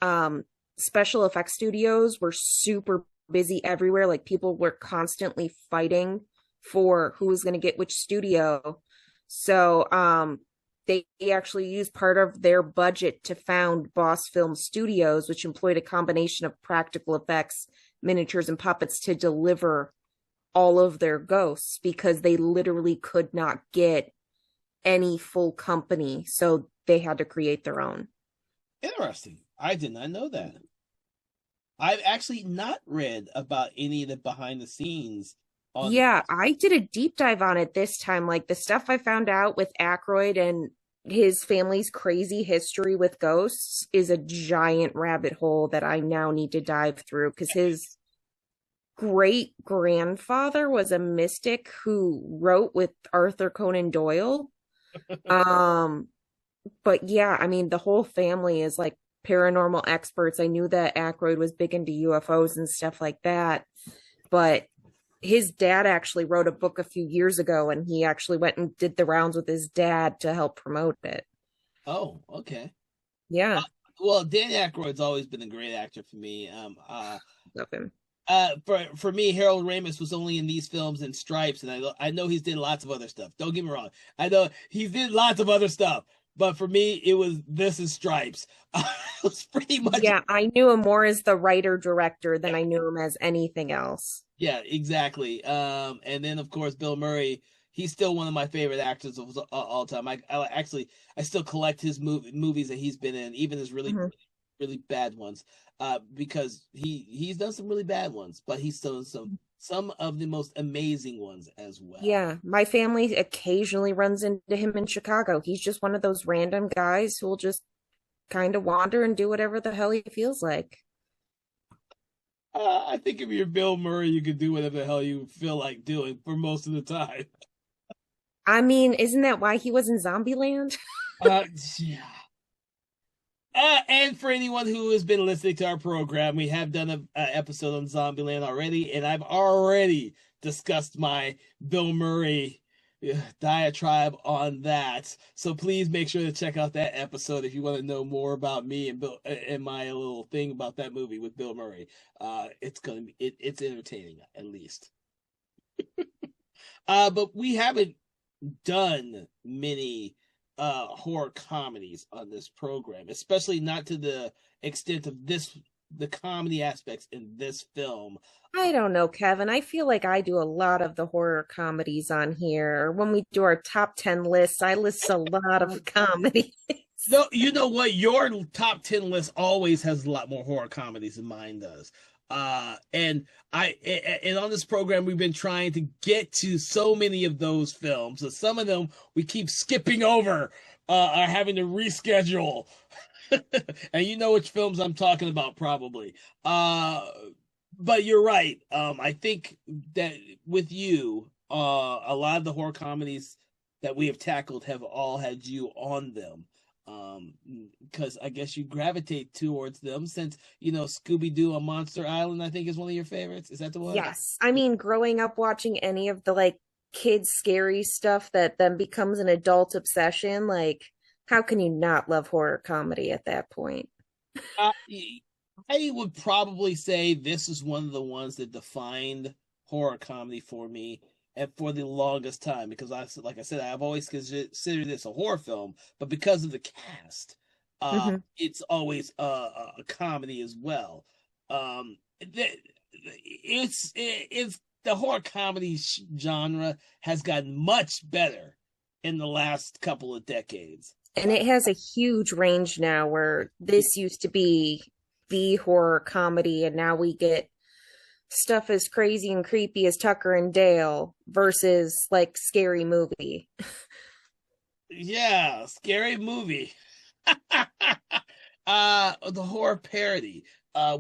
special effects studios were super busy everywhere. Like people were constantly fighting for who was going to get which studio. So, they actually used part of their budget to found Boss Film Studios, which employed a combination of practical effects, miniatures, and puppets to deliver all of their ghosts because they literally could not get any full company. So they had to create their own. Interesting. I did not know that. I've actually not read about any of the behind the scenes on. Yeah, I did a deep dive on it this time. Like the stuff I found out with Aykroyd and his family's crazy history with ghosts is a giant rabbit hole that I now need to dive through because his great grandfather was a mystic who wrote with Arthur Conan Doyle. But yeah, I mean, the whole family is like paranormal experts. I knew that Aykroyd was big into UFOs and stuff like that, but his dad actually wrote a book a few years ago, and he actually went and did the rounds with his dad to help promote it. Oh, okay. Yeah. Well, Dan Aykroyd's always been a great actor for me. Love him. For me, Harold Ramis was only in these films and Stripes, and I know he's did lots of other stuff. Don't get me wrong, I know he did lots of other stuff, but for me, it was this is Stripes. It was pretty much Yeah, I knew him more as the writer director than I knew him as anything else. yeah, exactly. And then of course Bill Murray. He's still one of my favorite actors of all time. I actually I still collect his movies that he's been in, even his Mhm. really bad ones, because he's done some really bad ones, but he's done some of the most amazing ones as well. Yeah, my family occasionally runs into him in Chicago. He's just one of those random guys who will just kind of wander and do whatever the hell he feels like. I think if you're Bill Murray, you can do whatever the hell you feel like doing for most of the time. I mean, isn't that why he was in Zombieland? Uh, yeah. And for anyone who has been listening to our program, we have done a episode on Zombieland already, and I've already discussed my Bill Murray diatribe on that. So please make sure to check out that episode if you want to know more about me and Bill and my little thing about that movie with Bill Murray. It's gonna be it's entertaining at least. But we haven't done many horror comedies on this program, especially not to the extent of the comedy aspects in this film. I don't know, Kevin. I feel like I do a lot of the horror comedies on here. When we do our top 10 lists, I list a lot of comedies. No, you know what? Your top 10 list always has a lot more horror comedies than mine does. And on this program we've been trying to get to so many of those films. So some of them we keep skipping over, are having to reschedule. And you know which films I'm talking about probably. But you're right. I think that with you, a lot of the horror comedies that we have tackled have all had you on them. Because I guess you gravitate towards them since Scooby Doo on Monster Island. I think is one of your favorites. Is that the one? Yes. I mean, growing up watching any of the like kids scary stuff that then becomes an adult obsession, like how can you not love horror comedy at that point? Uh, I would probably say this is one of the ones that defined horror comedy for me and for the longest time because like I said, I've always considered this a horror film, but because of the cast, Hmm. it's always a comedy as well. It's the horror comedy genre has gotten much better in the last couple of decades. And it has a huge range now where this used to be the horror comedy, and now we get stuff as crazy and creepy as Tucker and Dale versus like Scary Movie. Yeah, scary movie. The horror parody,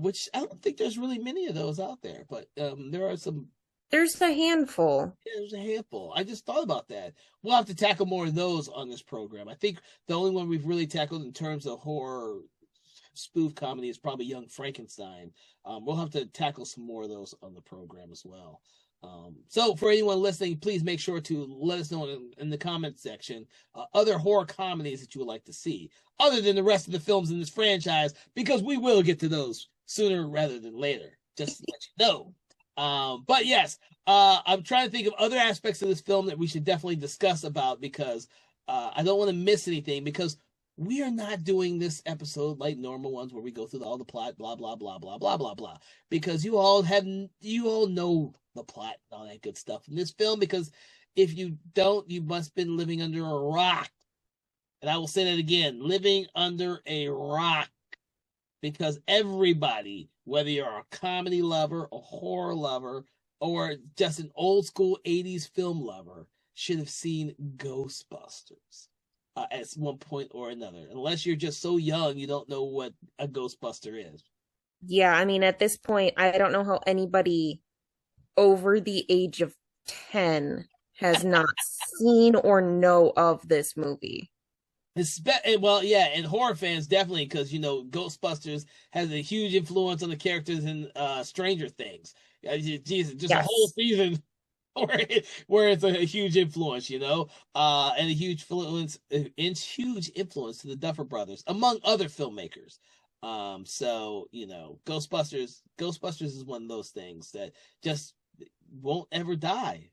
which I don't think there's really many of those out there, but there are some. There's a handful. There's a handful. I just thought about that. We'll have to tackle more of those on this program. I think the only one we've really tackled in terms of horror spoof comedy is probably Young Frankenstein. We'll have to tackle some more of those on the program as well. So for anyone listening, please make sure to let us know in the comment section other horror comedies that you would like to see, other than the rest of the films in this franchise, because we will get to those sooner rather than later. Just to let you know. But yes, I'm trying to think of other aspects of this film that we should definitely discuss about because I don't want to miss anything because we are not doing this episode like normal ones where we go through all the plot, blah blah blah blah blah blah blah, because you all know the plot and all that good stuff in this film. Because if you don't, you must have been living under a rock. And I will say that again, living under a rock, because everybody, whether you're a comedy lover, a horror lover, or just an old school 80s film lover, should have seen Ghostbusters at one point or another. Unless you're just so young, you don't know what a Ghostbuster is. Yeah, I mean, at this point, I don't know how anybody over the age of 10 has not seen or know of this movie. Well, yeah, and horror fans definitely, because Ghostbusters has a huge influence on the characters in Stranger Things. Jesus, just a Yes. where it's a huge influence, and a huge influence to the Duffer Brothers, among other filmmakers. So Ghostbusters is one of those things that just won't ever die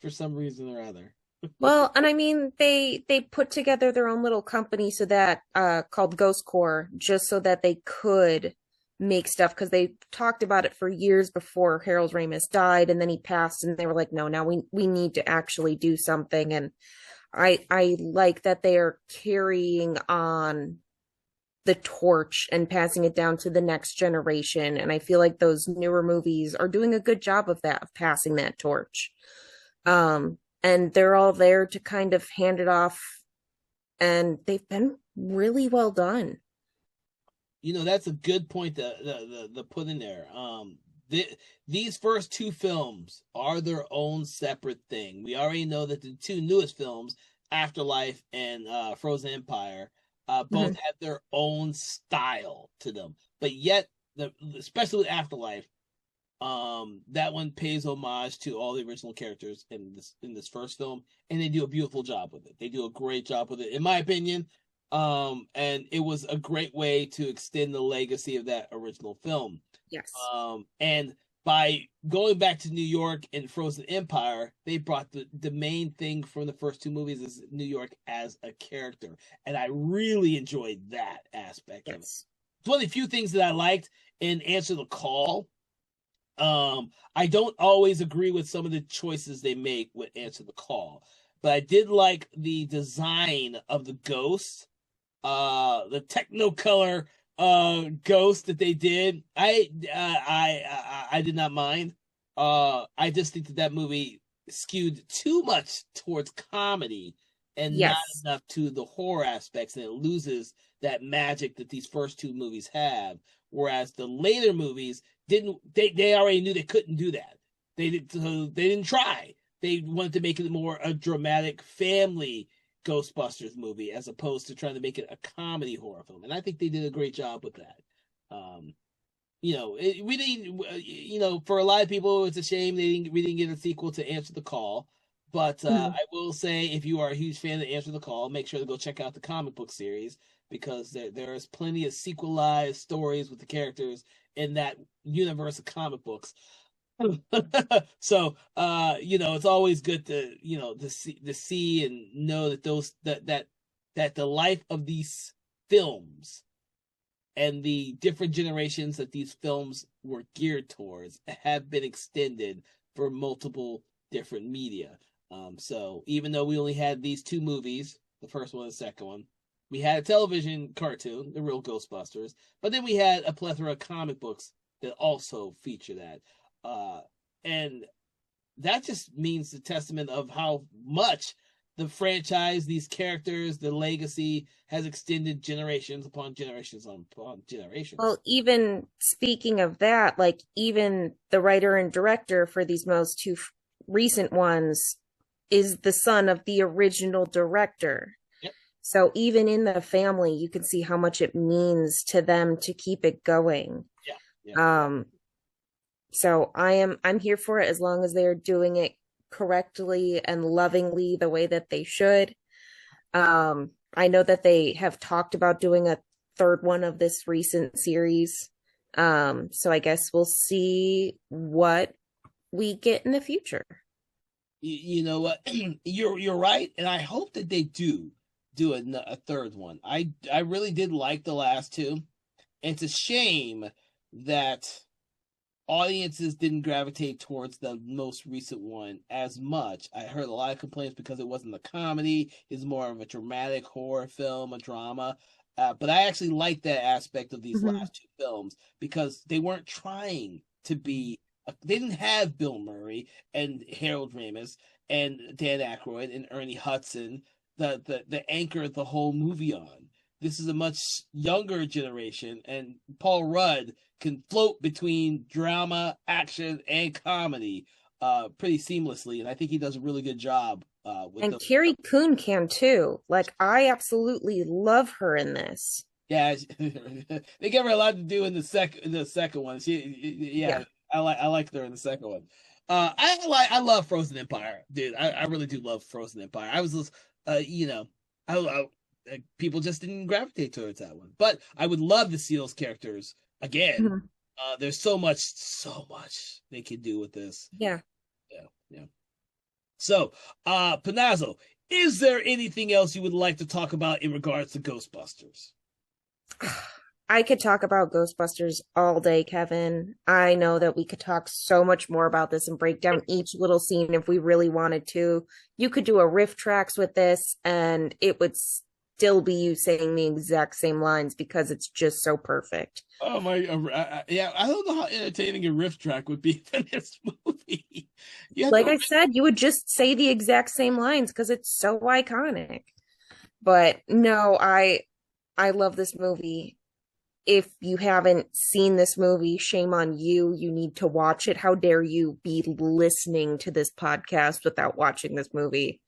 for some reason or other. Well, and I mean they put together their own little company so that called Ghost Corps just so that they could make stuff because they talked about it for years before Harold Ramis died and then he passed and they were like, no, now we need to actually do something. And I like that they are carrying on the torch and passing it down to the next generation. And I feel like those newer movies are doing a good job of that, of passing that torch. And they're all there to kind of hand it off, and they've been really well done. That's a good point to put in there. These first two films are their own separate thing. We already know that the two newest films, Afterlife and Frozen Empire, both have their own style to them. But yet, especially with Afterlife, that one pays homage to all the original characters in this first film, and they do a beautiful job with it. They do a great job with it, in my opinion. And it was a great way to extend the legacy of that original film. Yes. And by going back to New York and Frozen Empire, they brought the main thing from the first two movies is New York as a character. And I really enjoyed that aspect of it. It's one of the few things that I liked in Answer the Call. I don't always agree with some of the choices they make with Answer the Call, but I did like the design of the ghost, the Technicolor ghost that they did. I did not mind. I just think that movie skewed too much towards comedy and not enough to the horror aspects, and it loses that magic that these first two movies have. Whereas the later movies didn't. They already knew they couldn't do that. They didn't try. They wanted to make it more a dramatic family Ghostbusters movie as opposed to trying to make it a comedy horror film, and I think they did a great job with that. We didn't. For a lot of people, it's a shame we didn't get a sequel to Answer the Call. But I will say, if you are a huge fan of Answer the Call, make sure to go check out the comic book series because there is plenty of sequelized stories with the characters in that universe of comic books. So it's always good to see and know that that the life of these films and the different generations that these films were geared towards have been extended for multiple different media. So even though we only had these two movies, the first one and the second one, we had a television cartoon, The Real Ghostbusters, but then we had a plethora of comic books that also feature that. And that just means the testament of how much the franchise, these characters, the legacy has extended generations upon generations upon generations. Well, even speaking of that, like even the writer and director for these most two recent ones is the son of the original director. Yep. So even in the family, you can see how much it means to them to keep it going. Yeah. So I'm here for it as long as they're doing it correctly and lovingly the way that they should. I know that they have talked about doing a third one of this recent series. So I guess we'll see what we get in the future. You know what? You're right, and I hope that they do a third one. I really did like the last two. And it's a shame that audiences didn't gravitate towards the most recent one as much. I heard a lot of complaints because it wasn't a comedy. It's more of a dramatic horror film, a drama. But I actually like that aspect of these last two films because they weren't trying to be. They didn't have Bill Murray and Harold Ramis and Dan Aykroyd and Ernie Hudson, the anchor the whole movie on. This is a much younger generation, and Paul Rudd can float between drama, action, and comedy pretty seamlessly, and I think he does a really good job with. And Carrie Coon can too. Like I absolutely love her in this. Yeah, they gave her a lot to do in the second one. Yeah. I like her in the second one. I love Frozen Empire, dude. I really do love Frozen Empire. I was you know, people just didn't gravitate towards that one, but I would love to see those characters again. Mhm. There's so much they can do with this. Yeah. Yeah, yeah. So, Panazzo, is there anything else you would like to talk about in regards to Ghostbusters? I could talk about Ghostbusters all day, Kevin. I know that we could talk so much more about this and break down each little scene if we really wanted to. You could do a riff tracks with this, and it would still be you saying the exact same lines because it's just so perfect. Oh my, yeah, I don't know how entertaining a riff track would be in this movie. You have Like to I said, you would just say the exact same lines because it's so iconic. But no, I love this movie. If you haven't seen this movie, shame on you. You need to watch it. How dare you be listening to this podcast without watching this movie?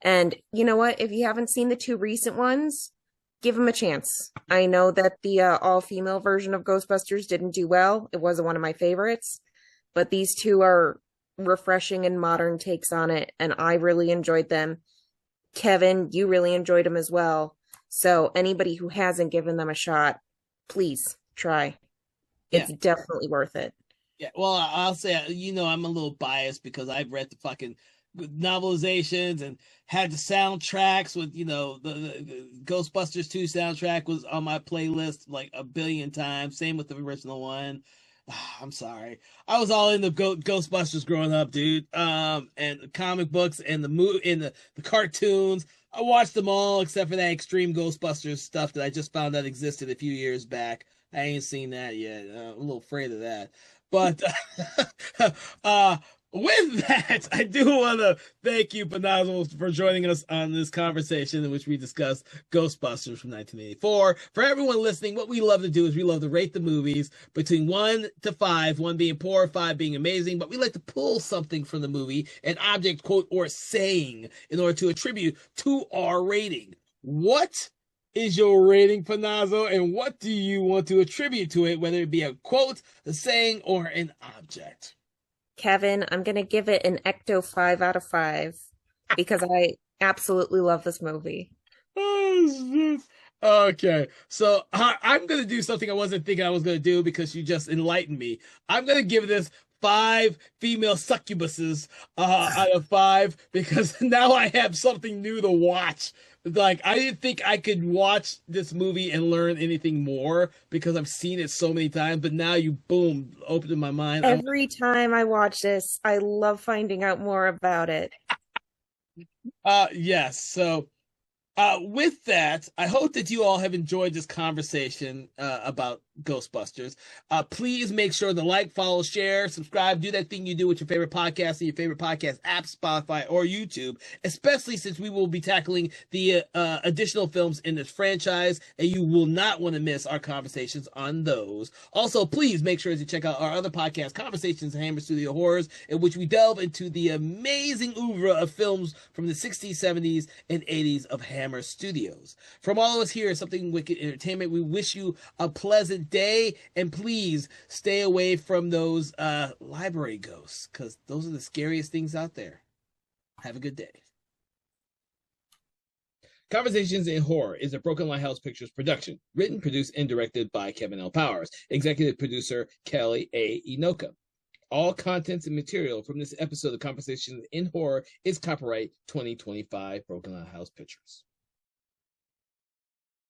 And you know what? If you haven't seen the two recent ones, give them a chance. I know that the all-female version of Ghostbusters didn't do well. It wasn't one of my favorites, but these two are refreshing and modern takes on it, and I really enjoyed them. Kevin, you really enjoyed them as well. So anybody who hasn't given them a shot, please try. Yeah. It's definitely worth it. Yeah, well, I'll say, I'm a little biased because I've read the fucking novelizations and had the soundtracks with, the Ghostbusters 2 soundtrack was on my playlist like a billion times. Same with the original one. I'm sorry. I was all in the Ghostbusters growing up, dude. And the comic books and the cartoons. I watched them all except for that Extreme Ghostbusters stuff that I just found out existed a few years back. I ain't seen that yet. I'm a little afraid of that. But with that, I do want to thank you, Panazzo, for joining us on this conversation in which we discussed Ghostbusters from 1984. For everyone listening, what we love to do is we love to rate the movies between 1 to 5, 1 being poor, 5 being amazing, but we like to pull something from the movie, an object, quote, or saying, in order to attribute to our rating. What is your rating, Panazzo, and what do you want to attribute to it, whether it be a quote, a saying, or an object? Kevin, I'm going to give it an Ecto 5 out of 5 because I absolutely love this movie. Okay, so I'm going to do something I wasn't thinking I was going to do because you just enlightened me. I'm going to give this 5 female succubuses out of 5 because now I have something new to watch. Like, I didn't think I could watch this movie and learn anything more because I've seen it so many times, but now you, boom, opened my mind. Every time I watch this, I love finding out more about it. Yes, so with that, I hope that you all have enjoyed this conversation about Ghostbusters. Please make sure to like, follow, share, subscribe, do that thing you do with your favorite podcast and your favorite podcast app, Spotify or YouTube, especially since we will be tackling the additional films in this franchise, and you will not want to miss our conversations on those. Also, please make sure to check out our other podcast, Conversations in Hammer Studio Horrors, in which we delve into the amazing oeuvre of films from the 60s, 70s, and 80s of Hammer Studios. From all of us here at Something Wicked Entertainment, we wish you a pleasant day, and please stay away from those library ghosts, because those are the scariest things out there. Have a good day. Conversations in Horror is a Broken Lighthouse Pictures production, written, produced, and directed by Kevin L. Powers, executive producer Kelly A. Inoka. All contents and material from this episode of Conversations in Horror is copyright 2025 Broken Lighthouse Pictures.